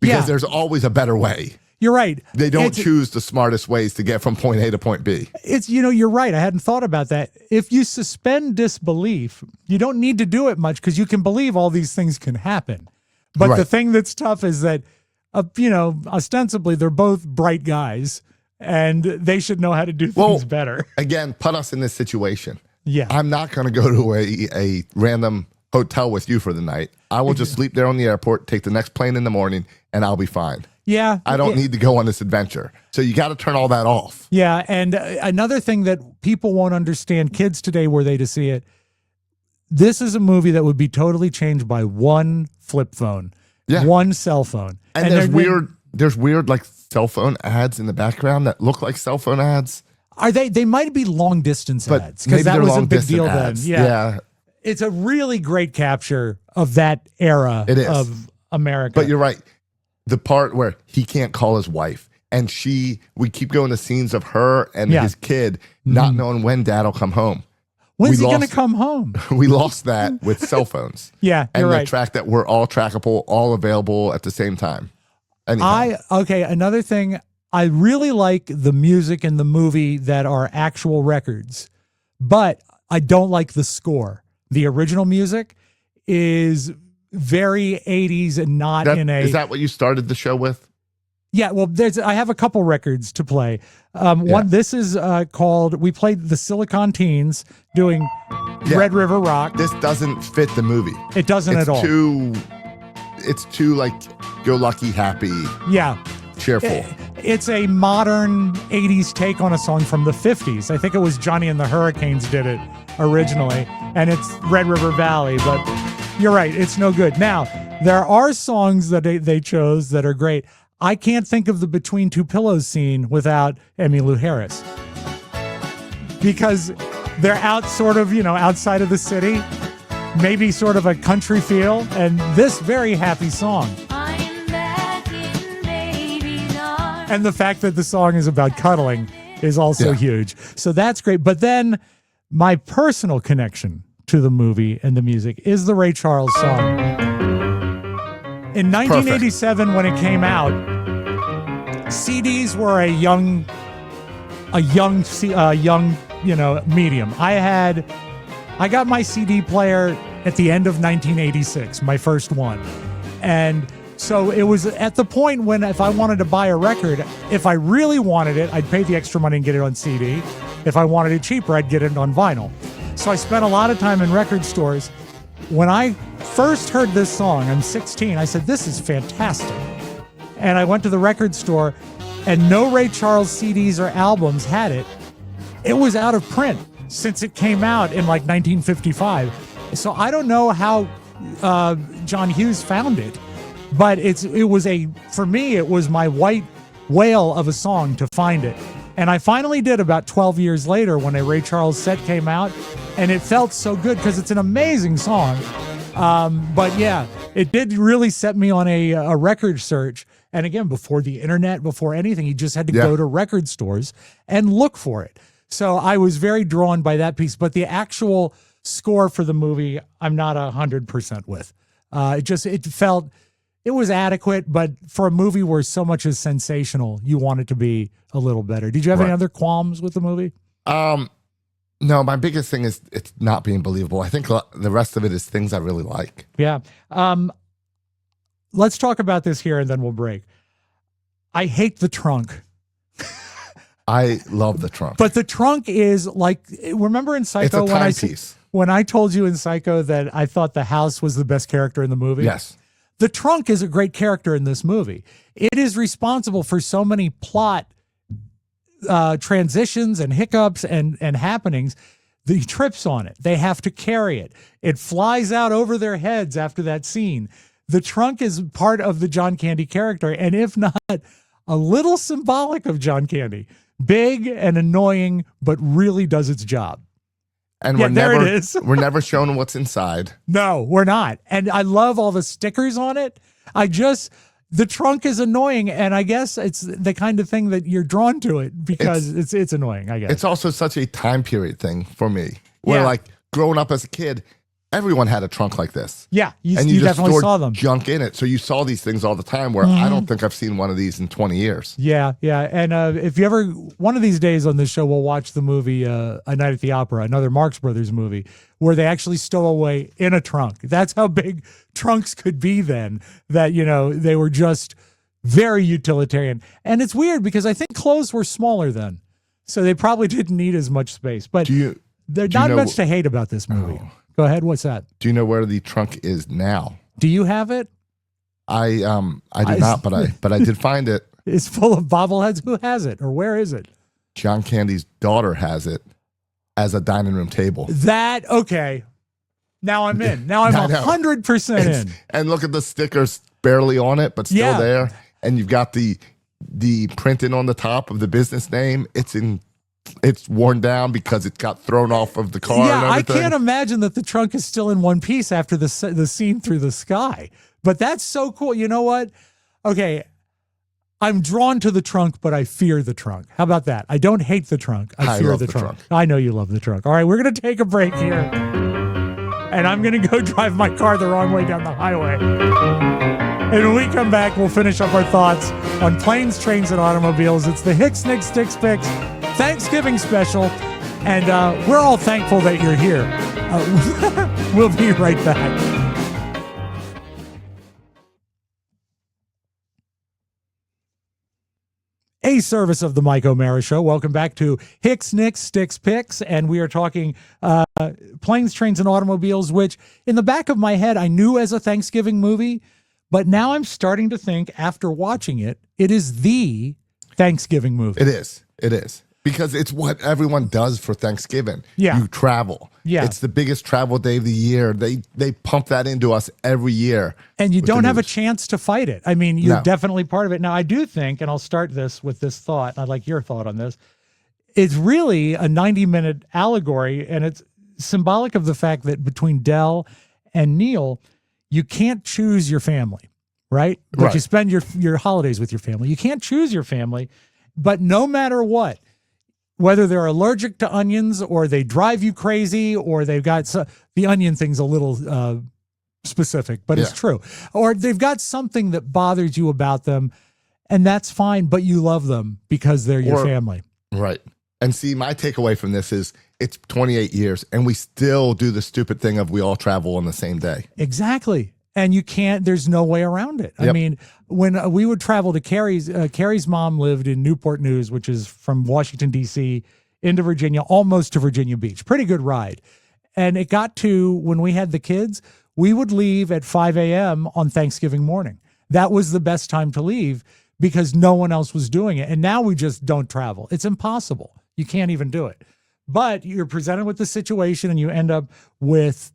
because there's always a better way. You're right. They don't choose the smartest ways to get from point A to point B. You're right. I hadn't thought about that. If you suspend disbelief, you don't need to do it much because you can believe all these things can happen. But the thing that's tough is that, ostensibly they're both bright guys and they should know how to do things better. Again, put us in this situation. Yeah. I'm not going to go to a random hotel with you for the night. I will just sleep there on the airport, take the next plane in the morning, and I'll be fine. Yeah. I don't need to go on this adventure. So you got to turn all that off. Yeah. And another thing that people won't understand, kids today, were they to see it, this is a movie that would be totally changed by one flip phone, one cell phone. And there's weird like cell phone ads in the background that look like cell phone ads. Are they might be long distance But ads, because that maybe was they're a big deal long-distance then. ads. Yeah. It's a really great capture of that era of America. But you're right. The part where he can't call his wife and we keep going to scenes of her and his kid not knowing when dad will come home. When's he going to come home? We lost that with cell phones. Yeah, you're right. And the track that we're all trackable, all available at the same time. Another thing, I really like the music in the movie that are actual records, but I don't like the score. The original music is very 80s and not Is that what you started the show with? Yeah, well, I have a couple records to play. This is called, we played the Silicon Teens doing Red River Rock. This doesn't fit the movie. It doesn't at all. It's too like go lucky, happy. Yeah. Cheerful. It's a modern 80s take on a song from the 50s. I think it was Johnny and the Hurricanes did it originally, and it's Red River Valley, but you're right, it's no good. Now, there are songs that they chose that are great. I can't think of the Between Two Pillows scene without Emmylou Harris, because they're out sort of, outside of the city, maybe sort of a country feel, and this very happy song. And the fact that the song is about cuddling is also huge. So that's great. But then my personal connection to the movie and the music is the Ray Charles song. In 1987, when it came out, CDs were a young, medium. I got my CD player at the end of 1986, my first one. And so it was at the point when if I wanted to buy a record, if I really wanted it, I'd pay the extra money and get it on CD. If I wanted it cheaper, I'd get it on vinyl. So I spent a lot of time in record stores. When I first heard this song, I'm 16, I said, this is fantastic. And I went to the record store, and no Ray Charles CDs or albums had it. It was out of print since it came out in like 1955. So I don't know how John Hughes found it, but for me, it was my white whale of a song to find it. And I finally did about 12 years later when a Ray Charles set came out, and it felt so good because it's an amazing song. But yeah, it did really set me on a record search. And again, before the internet, before anything, you just had to go to record stores and look for it. So I was very drawn by that piece. But the actual score for the movie, I'm not 100% with. It was adequate, but for a movie where so much is sensational, you want it to be a little better. Did you have any other qualms with the movie? No, my biggest thing is it's not being believable. I think the rest of it is things I really like. Yeah. Let's talk about this here and then we'll break. I hate the trunk. I love the trunk. But the trunk is like, remember in Psycho when I told you in Psycho that I thought the house was the best character in the movie? Yes. The trunk is a great character in this movie. It is responsible for so many plot transitions and hiccups and happenings. The trips on it. They have to carry it. It flies out over their heads after that scene. The trunk is part of the John Candy character, and if not, a little symbolic of John Candy. Big and annoying, but really does its job. And it is. We're never shown what's inside. No, we're not. And I love all the stickers on it. The trunk is annoying, and I guess it's the kind of thing that you're drawn to it because it's annoying, I guess. It's also such a time period thing for me. Where like growing up as a kid, everyone had a trunk like this. Yeah, you just definitely saw them. Junk in it. So you saw these things all the time where I don't think I've seen one of these in 20 years. Yeah, yeah. And if you ever, one of these days on this show, we'll watch the movie A Night at the Opera, another Marx Brothers movie, where they actually stow away in a trunk. That's how big trunks could be then, that, they were just very utilitarian. And it's weird because I think clothes were smaller then. So they probably didn't need as much space. But there's not much to hate about this movie. Go ahead. What's that? Do you know where the trunk is now? Do you have it? I did not, but I did find it. It's full of bobbleheads. Who has it, or where is it? John Candy's daughter has it as a dining room table. That okay. Now I'm in. Now I'm 100% in. And look at the stickers barely on it, but still there. And you've got the printing on the top of the business name. It's worn down because it got thrown off of the car. Yeah, and everything. I can't imagine that the trunk is still in one piece after the scene through the sky. But that's so cool. You know what? Okay, I'm drawn to the trunk, but I fear the trunk. How about that? I don't hate the trunk. I fear the trunk. I know you love the trunk. All right, we're going to take a break here. And I'm going to go drive my car the wrong way down the highway. And when we come back, we'll finish up our thoughts on planes, trains, and automobiles. It's the Hicks, Nicks, Sticks, Picks Thanksgiving special. And we're all thankful that you're here. We'll be right back. A service of the Mike O'Mara Show. Welcome back to Hicks, Nicks, Sticks, Picks. And we are talking planes, trains, and automobiles, which in the back of my head, I knew as a Thanksgiving movie. But now I'm starting to think, after watching it, it is the Thanksgiving movie. It is. It is. Because it's what everyone does for Thanksgiving. Yeah. You travel. Yeah. It's the biggest travel day of the year. They pump that into us every year. And you don't have a chance to fight it. I mean, you're definitely part of it. Now, I do think, and I'll start this with this thought, I'd like your thought on this. It's really a 90-minute allegory, and it's symbolic of the fact that between Del and Neal, you can't choose your family, right? But you spend your holidays with your family. You can't choose your family, but no matter what, whether they're allergic to onions or they drive you crazy or they've got the onion thing's a little specific, but it's true. Or they've got something that bothers you about them, and that's fine, but you love them because they're your family. Right. And see, my takeaway from this is it's 28 years and we still do the stupid thing of we all travel on the same day. Exactly. And you can't, there's no way around it. I mean, when we would travel to Carrie's mom lived in Newport News, which is from Washington, D.C. into Virginia, almost to Virginia Beach. Pretty good ride. And it got to, when we had the kids, we would leave at 5 a.m. on Thanksgiving morning. That was the best time to leave because no one else was doing it. And now we just don't travel. It's impossible. You can't even do it. But you're presented with the situation and you end up with,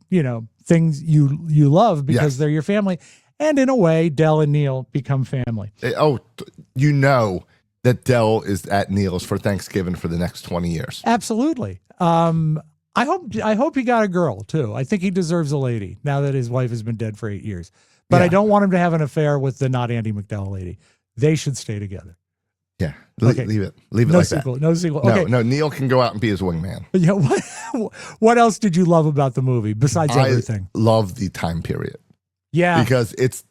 things you love because they're your family. And in a way, Del and Neal become family. You know that Del is at Neal's for Thanksgiving for the next 20 years. Absolutely. I hope he got a girl too. I think he deserves a lady now that his wife has been dead for 8 years. But I don't want him to have an affair with the not Andy McDowell lady. They should stay together. Yeah, leave it No like sequel. that. No sequel. Okay. No, Neal can go out and be his wingman. Yeah. What else did you love about the movie besides everything? I love the time period. Yeah, because it's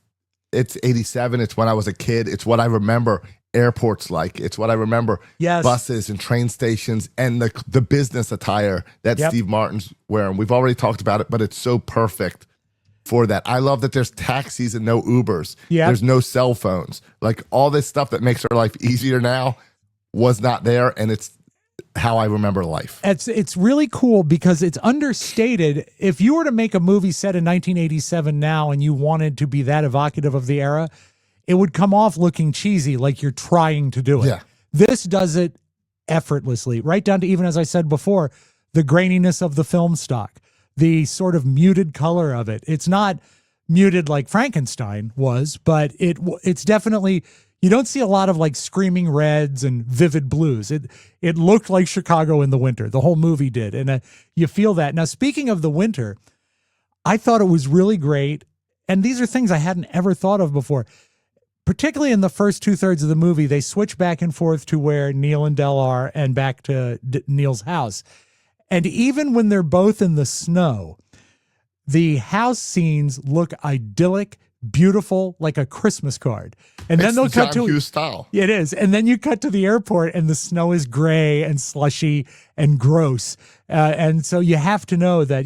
87. It's when I was a kid. It's what I remember airports like. It's what I remember buses and train stations and the business attire that Steve Martin's wearing. We've already talked about it, but it's so perfect for that. I love that there's taxis and no Ubers. Yeah. There's no cell phones. Like all this stuff that makes our life easier now was not there, and it's how I remember life. It's really cool because it's understated. If you were to make a movie set in 1987 now and you wanted to be that evocative of the era, it would come off looking cheesy, like you're trying to do it. Yeah. This does it effortlessly, right down to, even as I said before, the graininess of the film stock, the sort of muted color of it. It's not muted like Frankenstein was, but it's definitely, you don't see a lot of like screaming reds and vivid blues. It looked like Chicago in the winter. The whole movie did. And you feel that. Now, speaking of the winter, I thought it was really great. And these are things I hadn't ever thought of before. Particularly in the first 2/3 of the movie, they switch back and forth to where Neal and Del are and back to Neal's house. And even when they're both in the snow, the house scenes look idyllic, beautiful, like a Christmas card. And then they'll cut to Hughes style. It is. And then you cut to the airport and the snow is gray and slushy and gross. And so you have to know that,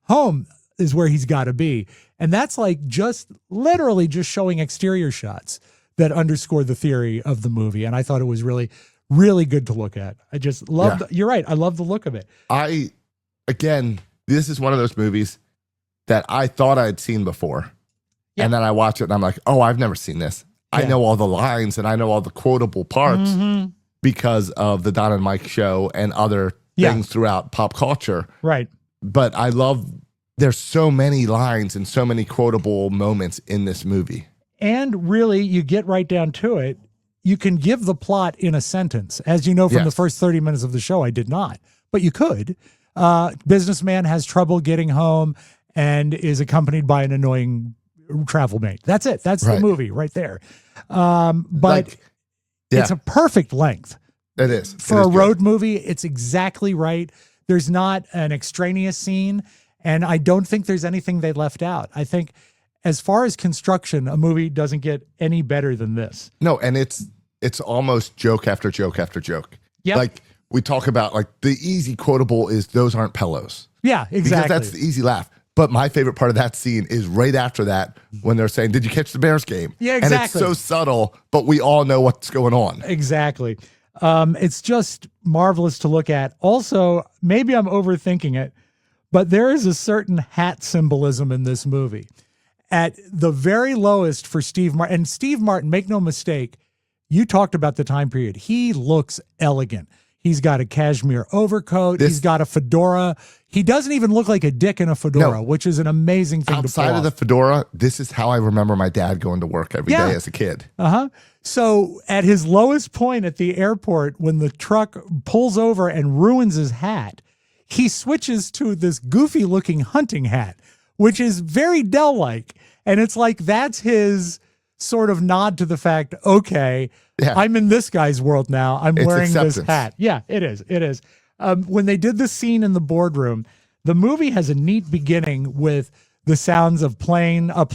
home is where he's got to be. And that's like just literally just showing exterior shots that underscore the theory of the movie. And I thought it was really, really good to look at. I just love, you're right. I love the look of it. Again, this is one of those movies that I thought I had seen before. And then I watch it and I'm like, oh, I've never seen this. I know all the lines and I know all the quotable parts because of the Don and Mike show and other things throughout pop culture. Right. But I love, there's so many lines and so many quotable moments in this movie. And really, you get right down to it. You can give the plot in a sentence. As you know from the first 30 minutes of the show, I did not. But you could. Businessman has trouble getting home and is accompanied by an annoying travel mate. That's it. That's the movie right there. But it's a perfect length. It is. For a road movie, it's exactly right. There's not an extraneous scene, and I don't think there's anything they left out. I think as far as construction, a movie doesn't get any better than this. No, and it's almost joke after joke after joke. Yeah. Like we talk about, like the easy quotable is those aren't pillows. Yeah, exactly. Because that's the easy laugh. But my favorite part of that scene is right after that when they're saying, did you catch the Bears game? Yeah, exactly. And it's so subtle, but we all know what's going on. Exactly. It's just marvelous to look at. Also, maybe I'm overthinking it, but there is a certain hat symbolism in this movie. At the very lowest for Steve Martin, and Steve Martin, make no mistake, you talked about the time period. He looks elegant. He's got a cashmere overcoat. He's got a fedora. He doesn't even look like a dick in a fedora, which is an amazing thing to pull outside of the fedora, this is how I remember my dad going to work every day as a kid. So at his lowest point at the airport, when the truck pulls over and ruins his hat, he switches to this goofy looking hunting hat, which is very Dell-like. And it's like, that's his sort of nod to the fact, okay, I'm in this guy's world now. I'm wearing this hat. Yeah, it is. It is. When they did the scene in the boardroom, the movie has a neat beginning with the sounds of a plane, a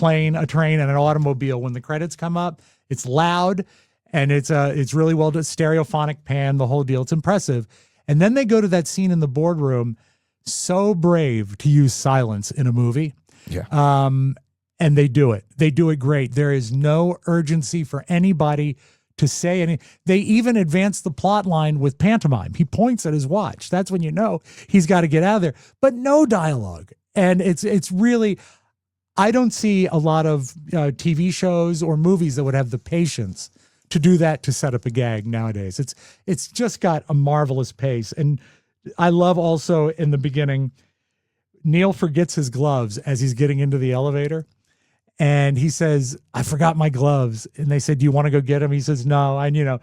train, and an automobile. When the credits come up, it's loud and it's really well done, stereophonic pan, the whole deal. It's impressive. And then they go to that scene in the boardroom, so brave to use silence in a movie. Yeah. And they do it. They do it great. There is no urgency for anybody to say any. They even advance the plot line with pantomime. He points at his watch. That's when you know he's got to get out of there. But no dialogue. And it's really, I don't see a lot of TV shows or movies that would have the patience to do that to set up a gag nowadays. It's just got a marvelous pace. And I love also in the beginning, Neal forgets his gloves as he's getting into the elevator. And he says, I forgot my gloves. And they said, do you want to go get them? He says, no,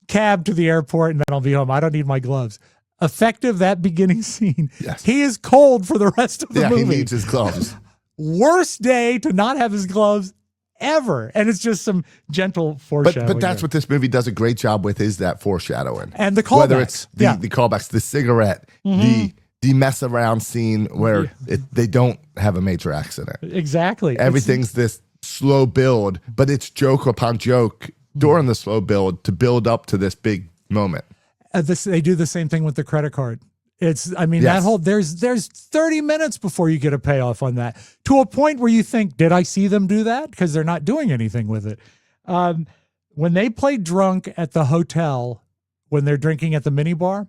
cab to the airport and then I'll be home. I don't need my gloves. Effective, that beginning scene. Yes. He is cold for the rest of the movie. Yeah, he needs his gloves. Worst day to not have his gloves ever. And it's just some gentle foreshadowing. But that's what this movie does a great job with, is that foreshadowing. And the callbacks. Whether it's the callbacks, the cigarette, the mess around scene where they don't have a major accident. Exactly. Everything's this slow build, but it's joke upon joke during the slow build to build up to this big moment. They do the same thing with the credit card. That whole, there's 30 minutes before you get a payoff on that, to a point where you think, did I see them do that? Because they're not doing anything with it. When they play drunk at the hotel, when they're drinking at the minibar,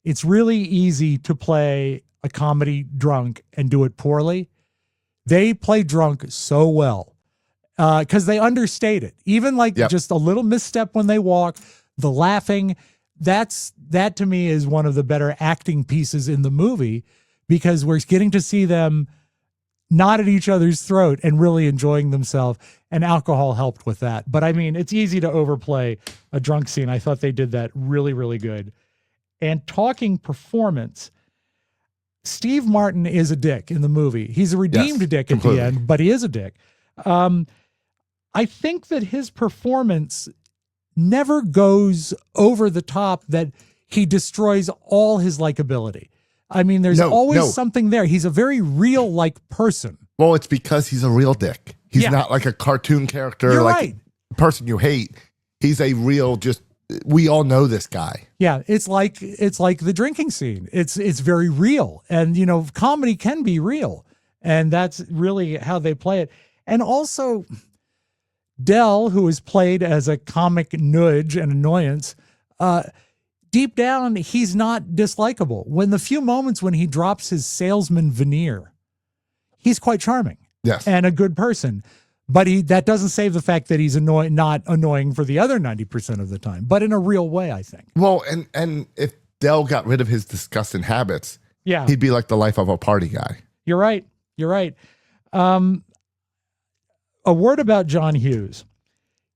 it's really easy to play a comedy drunk and do it poorly. They play drunk so well because they understate it. Even just a little misstep when they walk, the laughing, that to me is one of the better acting pieces in the movie, because we're getting to see them not at each other's throat and really enjoying themselves. And alcohol helped with that. But it's easy to overplay a drunk scene. I thought they did that really, really good. And talking performance, Steve Martin is a dick in the movie. He's a redeemed dick completely at the end, but he is a dick. I think that his performance never goes over the top that he destroys all his likability. There's always something there. He's a very real-like person. Well, it's because he's a real dick. He's not like a cartoon character, a person you hate. He's a real, we all know this guy. Yeah, it's like the drinking scene. It's very real. And comedy can be real. And that's really how they play it. And also Dell, who is played as a comic nudge and annoyance, deep down, he's not dislikable. When the few moments when he drops his salesman veneer, he's quite charming. Yes. And a good person. But that doesn't save the fact that he's not annoying for the other 90% of the time, but in a real way, I think. Well, and if Del got rid of his disgusting habits, Yeah, he'd be like the life of a party guy. you're right. You're right. A word about John Hughes.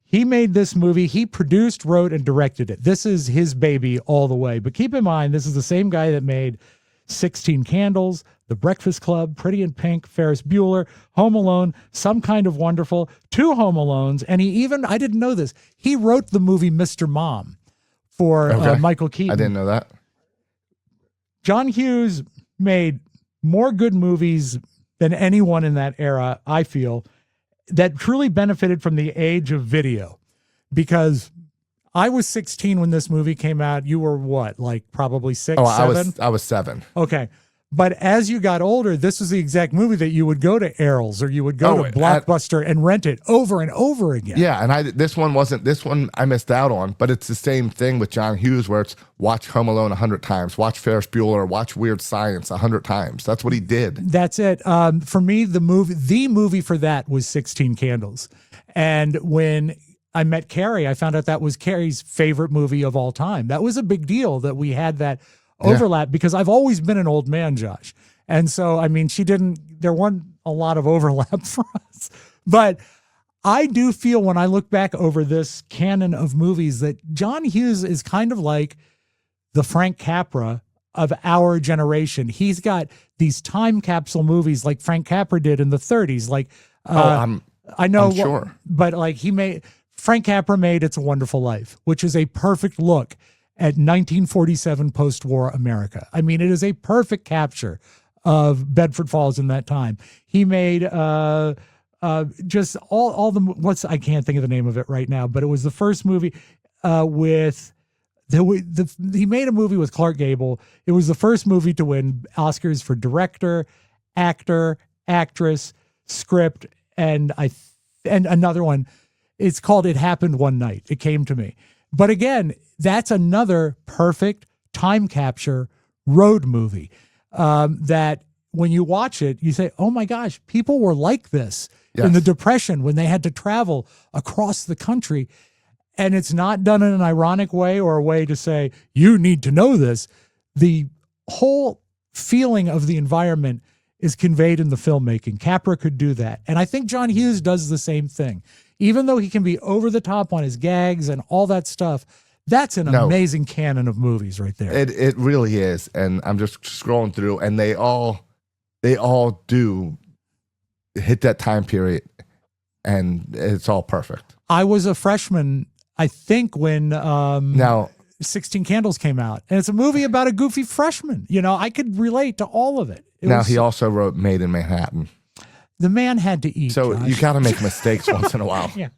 He made this movie. He produced, wrote, and directed it. This is his baby all the way. But keep in mind, this is the same guy that made 16 Candles, The Breakfast Club, Pretty in Pink, Ferris Bueller, Home Alone, Some Kind of Wonderful, 2 Home Alones, and he even, I didn't know this, he wrote the movie Mr. Mom for Michael Keaton. I didn't know that. John Hughes made more good movies than anyone in that era, I feel, that truly benefited from the age of video. Because I was 16 when this movie came out. You were what, like probably 6, 7? I was 7. Okay. But as you got older, this was the exact movie that you would go to Errol's or you would go to Blockbuster and rent it over and over again. Yeah, and this one I missed out on, but it's the same thing with John Hughes where it's watch Home Alone 100 times, watch Ferris Bueller, watch Weird Science 100 times. That's what he did. That's it. For me, the movie for that was 16 Candles. And when I met Carrie, I found out that was Carrie's favorite movie of all time. That was a big deal that we had that overlap because I've always been an old man, Josh. And so, I mean, there wasn't a lot of overlap for us. But I do feel when I look back over this canon of movies that John Hughes is kind of like the Frank Capra of our generation. He's got these time capsule movies like Frank Capra did in the 30s. Like, I know, I'm sure. But like Frank Capra made It's a Wonderful Life, which is a perfect look at 1947 post-war America. I mean, it is a perfect capture of Bedford Falls in that time. He made just all the I can't think of the name of it right now, but it was the first movie he made a movie with Clark Gable. It was the first movie to win Oscars for director, actor, actress, script, and another one. It's called It Happened One Night. It Came to Me. But again, that's another perfect time capture road movie that when you watch it, you say, oh my gosh, people were like this in the Depression when they had to travel across the country. And it's not done in an ironic way or a way to say, you need to know this. The whole feeling of the environment is conveyed in the filmmaking. Capra could do that. And I think John Hughes does the same thing. Even though he can be over the top on his gags and all that stuff, that's an amazing canon of movies right there. It really is. And I'm just scrolling through and they all do hit that time period and it's all perfect. I was a freshman, I think, when now 16 Candles came out. And it's a movie about a goofy freshman. You know, I could relate to all of it. He also wrote Made in Manhattan. The man had to eat. So Josh. You got to make mistakes once in a while. Yeah.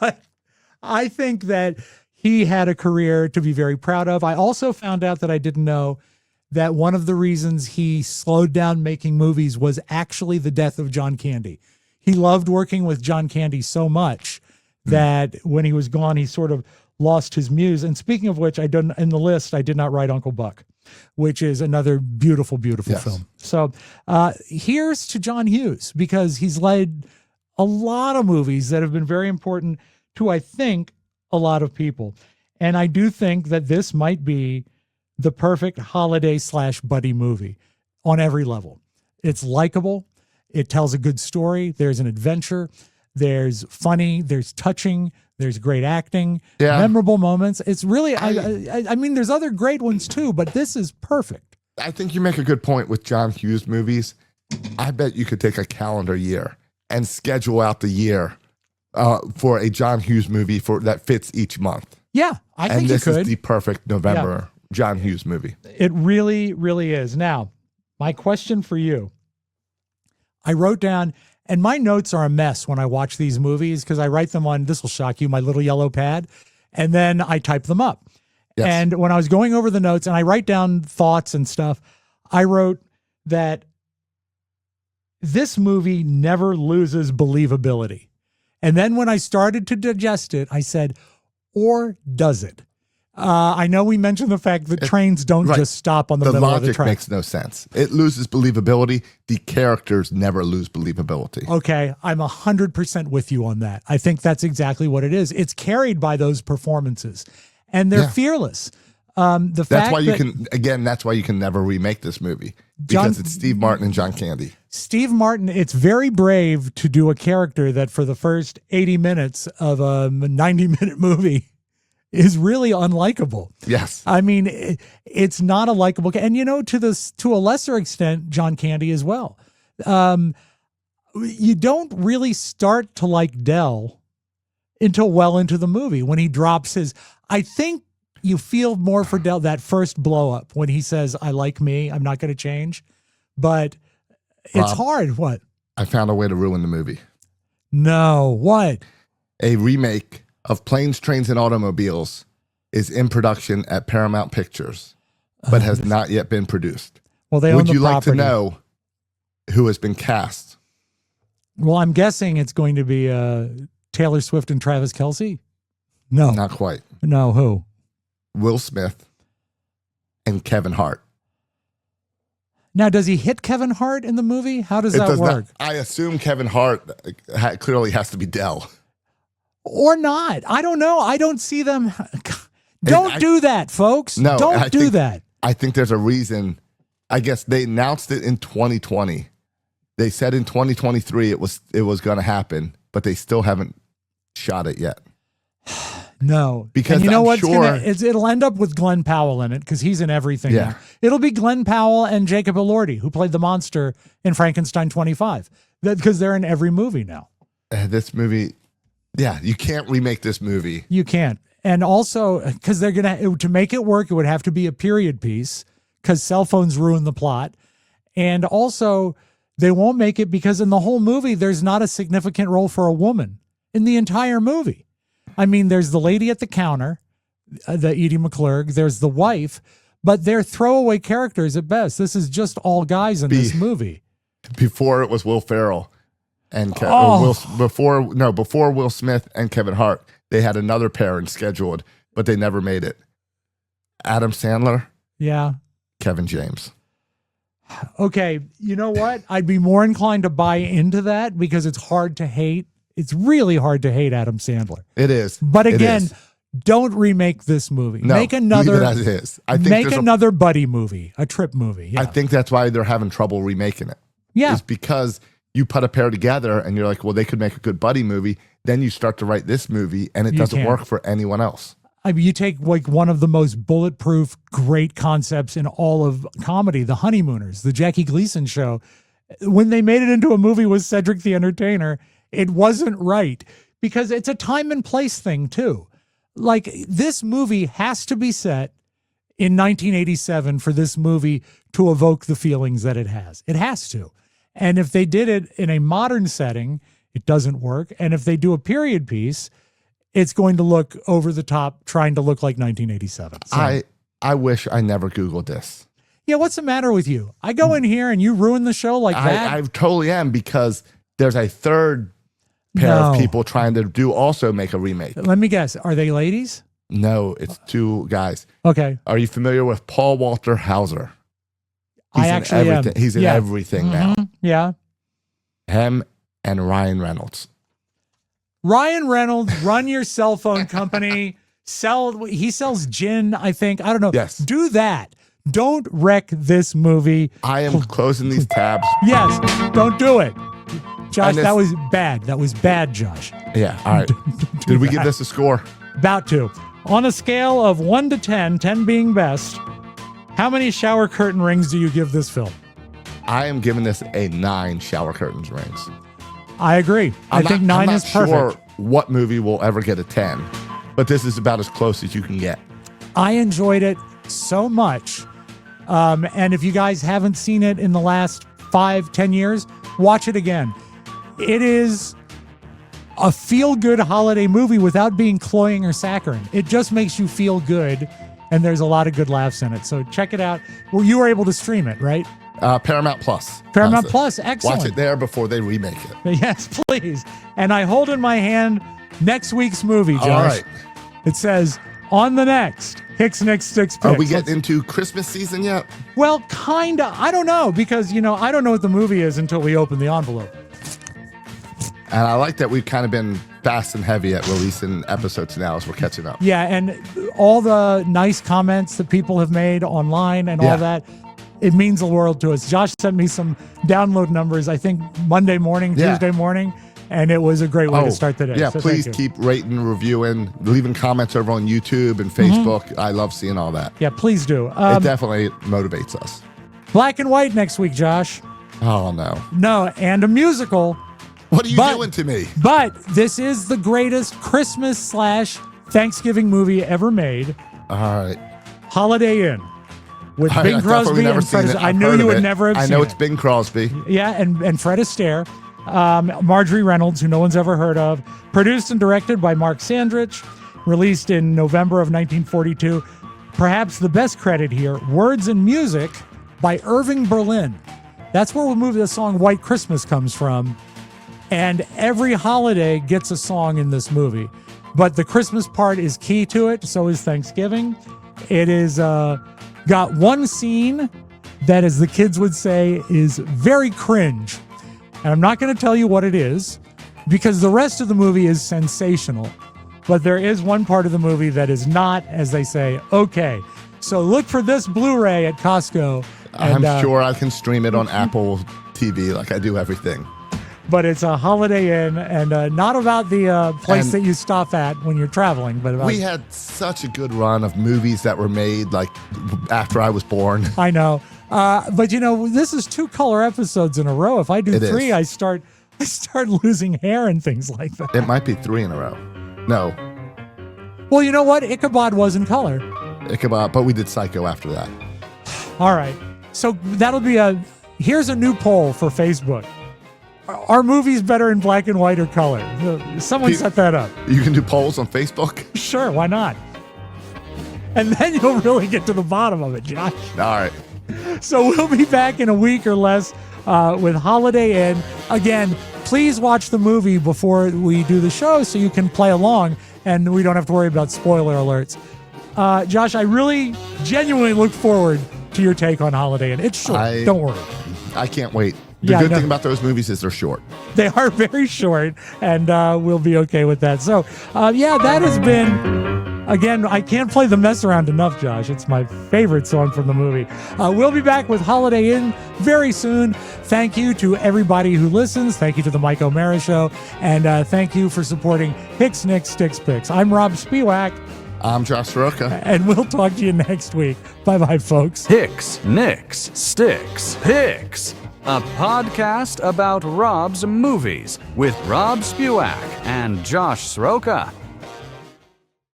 But I think that he had a career to be very proud of. I also found out that I didn't know that one of the reasons he slowed down making movies was actually the death of John Candy. He loved working with John Candy so much that when he was gone, he sort of lost his muse. And speaking of which, in the list, I did not write Uncle Buck, which is another beautiful, beautiful film. So here's to John Hughes, because he's led a lot of movies that have been very important to, I think, a lot of people. And I do think that this might be the perfect holiday / buddy movie on every level. It's likable. It tells a good story. There's an adventure. There's funny. There's touching. There's great acting, memorable moments. It's really, I mean, there's other great ones too, but this is perfect. I think you make a good point with John Hughes movies. I bet you could take a calendar year and schedule out the year for a John Hughes movie that fits each month. Yeah, I think you could. And this is the perfect November John Hughes movie. It really, really is. Now, my question for you, I wrote down, and my notes are a mess when I watch these movies because I write them on, this will shock you, my little yellow pad, and then I type them up. Yes. And when I was going over the notes and I write down thoughts and stuff, I wrote that this movie never loses believability. And then when I started to digest it, I said, or does it? I know we mentioned the fact that trains don't just stop on the middle of the track. The logic makes no sense. It loses believability. The characters never lose believability. Okay, I'm 100% with you on that. I think that's exactly what it is. It's carried by those performances, and they're fearless. That's why you can never remake this movie, because it's Steve Martin and John Candy. Steve Martin, it's very brave to do a character that for the first 80 minutes of a 90-minute movie is really unlikable. Yes. I mean, it's not a likable, and to a lesser extent, John Candy as well. You don't really start to like Del until well into the movie when he drops his, I think you feel more for Del that first blow up when he says, "I like me, I'm not going to change." But it's hard. What? I found a way to ruin the movie. No, what? A remake of Planes, Trains, and Automobiles is in production at Paramount Pictures, but has not yet been produced. Well, they own the property. Would you like to know who has been cast? Well, I'm guessing it's going to be Taylor Swift and Travis Kelce. No, not quite. No, who? Will Smith and Kevin Hart. Now, does he hit Kevin Hart in the movie? How does that work? I assume Kevin Hart clearly has to be Del. Or not. I don't know. I don't see them. Don't do that, folks. No, don't do that. I think there's a reason. I guess they announced it in 2020. They said in 2023 it was going to happen, but they still haven't shot it yet. No, because you know what's it'll end up with Glenn Powell in it because he's in everything now. It'll be Glenn Powell and Jacob Elordi, who played the monster in Frankenstein 25, because they're in every movie now. This movie, you can't remake this movie. You can't, and also because they're to make it work, it would have to be a period piece because cell phones ruin the plot, and also they won't make it because in the whole movie there's not a significant role for a woman in the entire movie. I mean, there's the lady at the counter, the Edie McClurg. There's the wife, but they're throwaway characters at best. This is just all guys in this movie. Before it was Will Ferrell and before Will Smith and Kevin Hart, they had another pairing scheduled, but they never made it. Adam Sandler, Kevin James. Okay, you know what? I'd be more inclined to buy into that because it's hard to hate. It's really hard to hate Adam Sandler. It is. But again, don't remake this movie. No, make another leave it as is. I think make another buddy movie, a trip movie. Yeah. I think that's why they're having trouble remaking it. Yeah. It's because you put a pair together and you're like, well, they could make a good buddy movie. Then you start to write this movie and it doesn't work for anyone else. I mean, you take like one of the most bulletproof, great concepts in all of comedy, The Honeymooners, the Jackie Gleason show. When they made it into a movie with Cedric the Entertainer, it wasn't right because it's a time and place thing too. Like this movie has to be set in 1987 for this movie to evoke the feelings that it has. It has to. And if they did it in a modern setting, it doesn't work. And if they do a period piece, it's going to look over the top, trying to look like 1987. So, I wish I never Googled this. Yeah, what's the matter with you? I go in here and you ruin the show like that? I totally am because there's a third pair of people trying to also make a remake. Let me guess. Are they ladies? No, it's two guys. Okay. Are you familiar with Paul Walter Hauser? I actually am. He's in everything now. Yeah. Him and Ryan Reynolds. Ryan Reynolds, run your cell phone company. He sells gin, I think. I don't know. Yes. Do that. Don't wreck this movie. I am closing these tabs. Yes. Don't do it. Josh, that was bad. That was bad, Josh. Yeah. All right. Did we give this a score? About to. On a scale of 1 to 10, 10 being best, how many shower curtain rings do you give this film? I am giving this a 9 shower curtains rings. I agree. I think 9 is perfect. I'm not sure what movie will ever get a 10, but this is about as close as you can get. I enjoyed it so much. And if you guys haven't seen it in the last 5-10 years, watch it again. It is a feel-good holiday movie without being cloying or saccharine. It just makes you feel good, and there's a lot of good laughs in it. So check it out. Well, you were able to stream it, right? Paramount Plus. Paramount Plus, excellent. Watch it there before they remake it. Yes, please. And I hold in my hand next week's movie, Josh. All right. It says, On the next Hicks, Nicks, Sticks, Picks. Are we getting into Christmas season yet? Well, kind of. I don't know because, I don't know what the movie is until we open the envelope. And I like that we've kind of been fast and heavy at releasing episodes now as we're catching up. Yeah, and all the nice comments that people have made online and all that, it means the world to us. Josh sent me some download numbers, I think Monday morning, Tuesday morning, and it was a great way to start the day. Yeah, so please keep rating, reviewing, leaving comments over on YouTube and Facebook. I love seeing all that. Yeah, please do. It definitely motivates us. Black and White next week, Josh. Oh, no. No, and a musical. What are you doing to me? But this is the greatest Christmas/Thanksgiving movie ever made. All right. Holiday Inn. With Bing Crosby and Fred Astaire. I knew you would never have seen it. I know it's Bing Crosby. Yeah, and Fred Astaire. Marjorie Reynolds, who no one's ever heard of. Produced and directed by Mark Sandrich. Released in November of 1942. Perhaps the best credit here, words and music by Irving Berlin. That's where the song White Christmas comes from. And every holiday gets a song in this movie. But the Christmas part is key to it. So is Thanksgiving. It is got one scene that, as the kids would say, is very cringe. And I'm not going to tell you what it is because the rest of the movie is sensational. But there is one part of the movie that is not, as they say, okay. So look for this Blu-ray at Costco. I'm sure I can stream it on Apple TV like I do everything. But it's a Holiday Inn, and not about the place that you stop at when you're traveling. But about, we had such a good run of movies that were made like after I was born. I know, but this is 2 color episodes in a row. If I do 3, I start losing hair and things like that. It might be 3 in a row. No. Well, you know what? Ichabod was in color. Ichabod, but we did Psycho after that. All right, so that'll be here's a new poll for Facebook. Are movies better in black and white or color? Someone set that up. You can do polls on Facebook? Sure, why not? And then you'll really get to the bottom of it, Josh. All right. So we'll be back in a week or less with Holiday Inn. Again, please watch the movie before we do the show so you can play along and we don't have to worry about spoiler alerts. Josh, I really genuinely look forward to your take on Holiday Inn. It's short. Don't worry. I can't wait. The good thing about those movies is they're short. They are very short, and we'll be okay with that. So, that has been, again, I can't play the mess around enough, Josh. It's my favorite song from the movie. We'll be back with Holiday Inn very soon. Thank you to everybody who listens. Thank you to the Mike O'Mara Show. And thank you for supporting Hicks, Nicks, Sticks, Picks. I'm Robb Spiewak. I'm Josh Soroka. And we'll talk to you next week. Bye-bye, folks. Hicks, Nicks, Sticks, Picks. A podcast about Robb's movies with Robb Spiewak and Josh Soroka.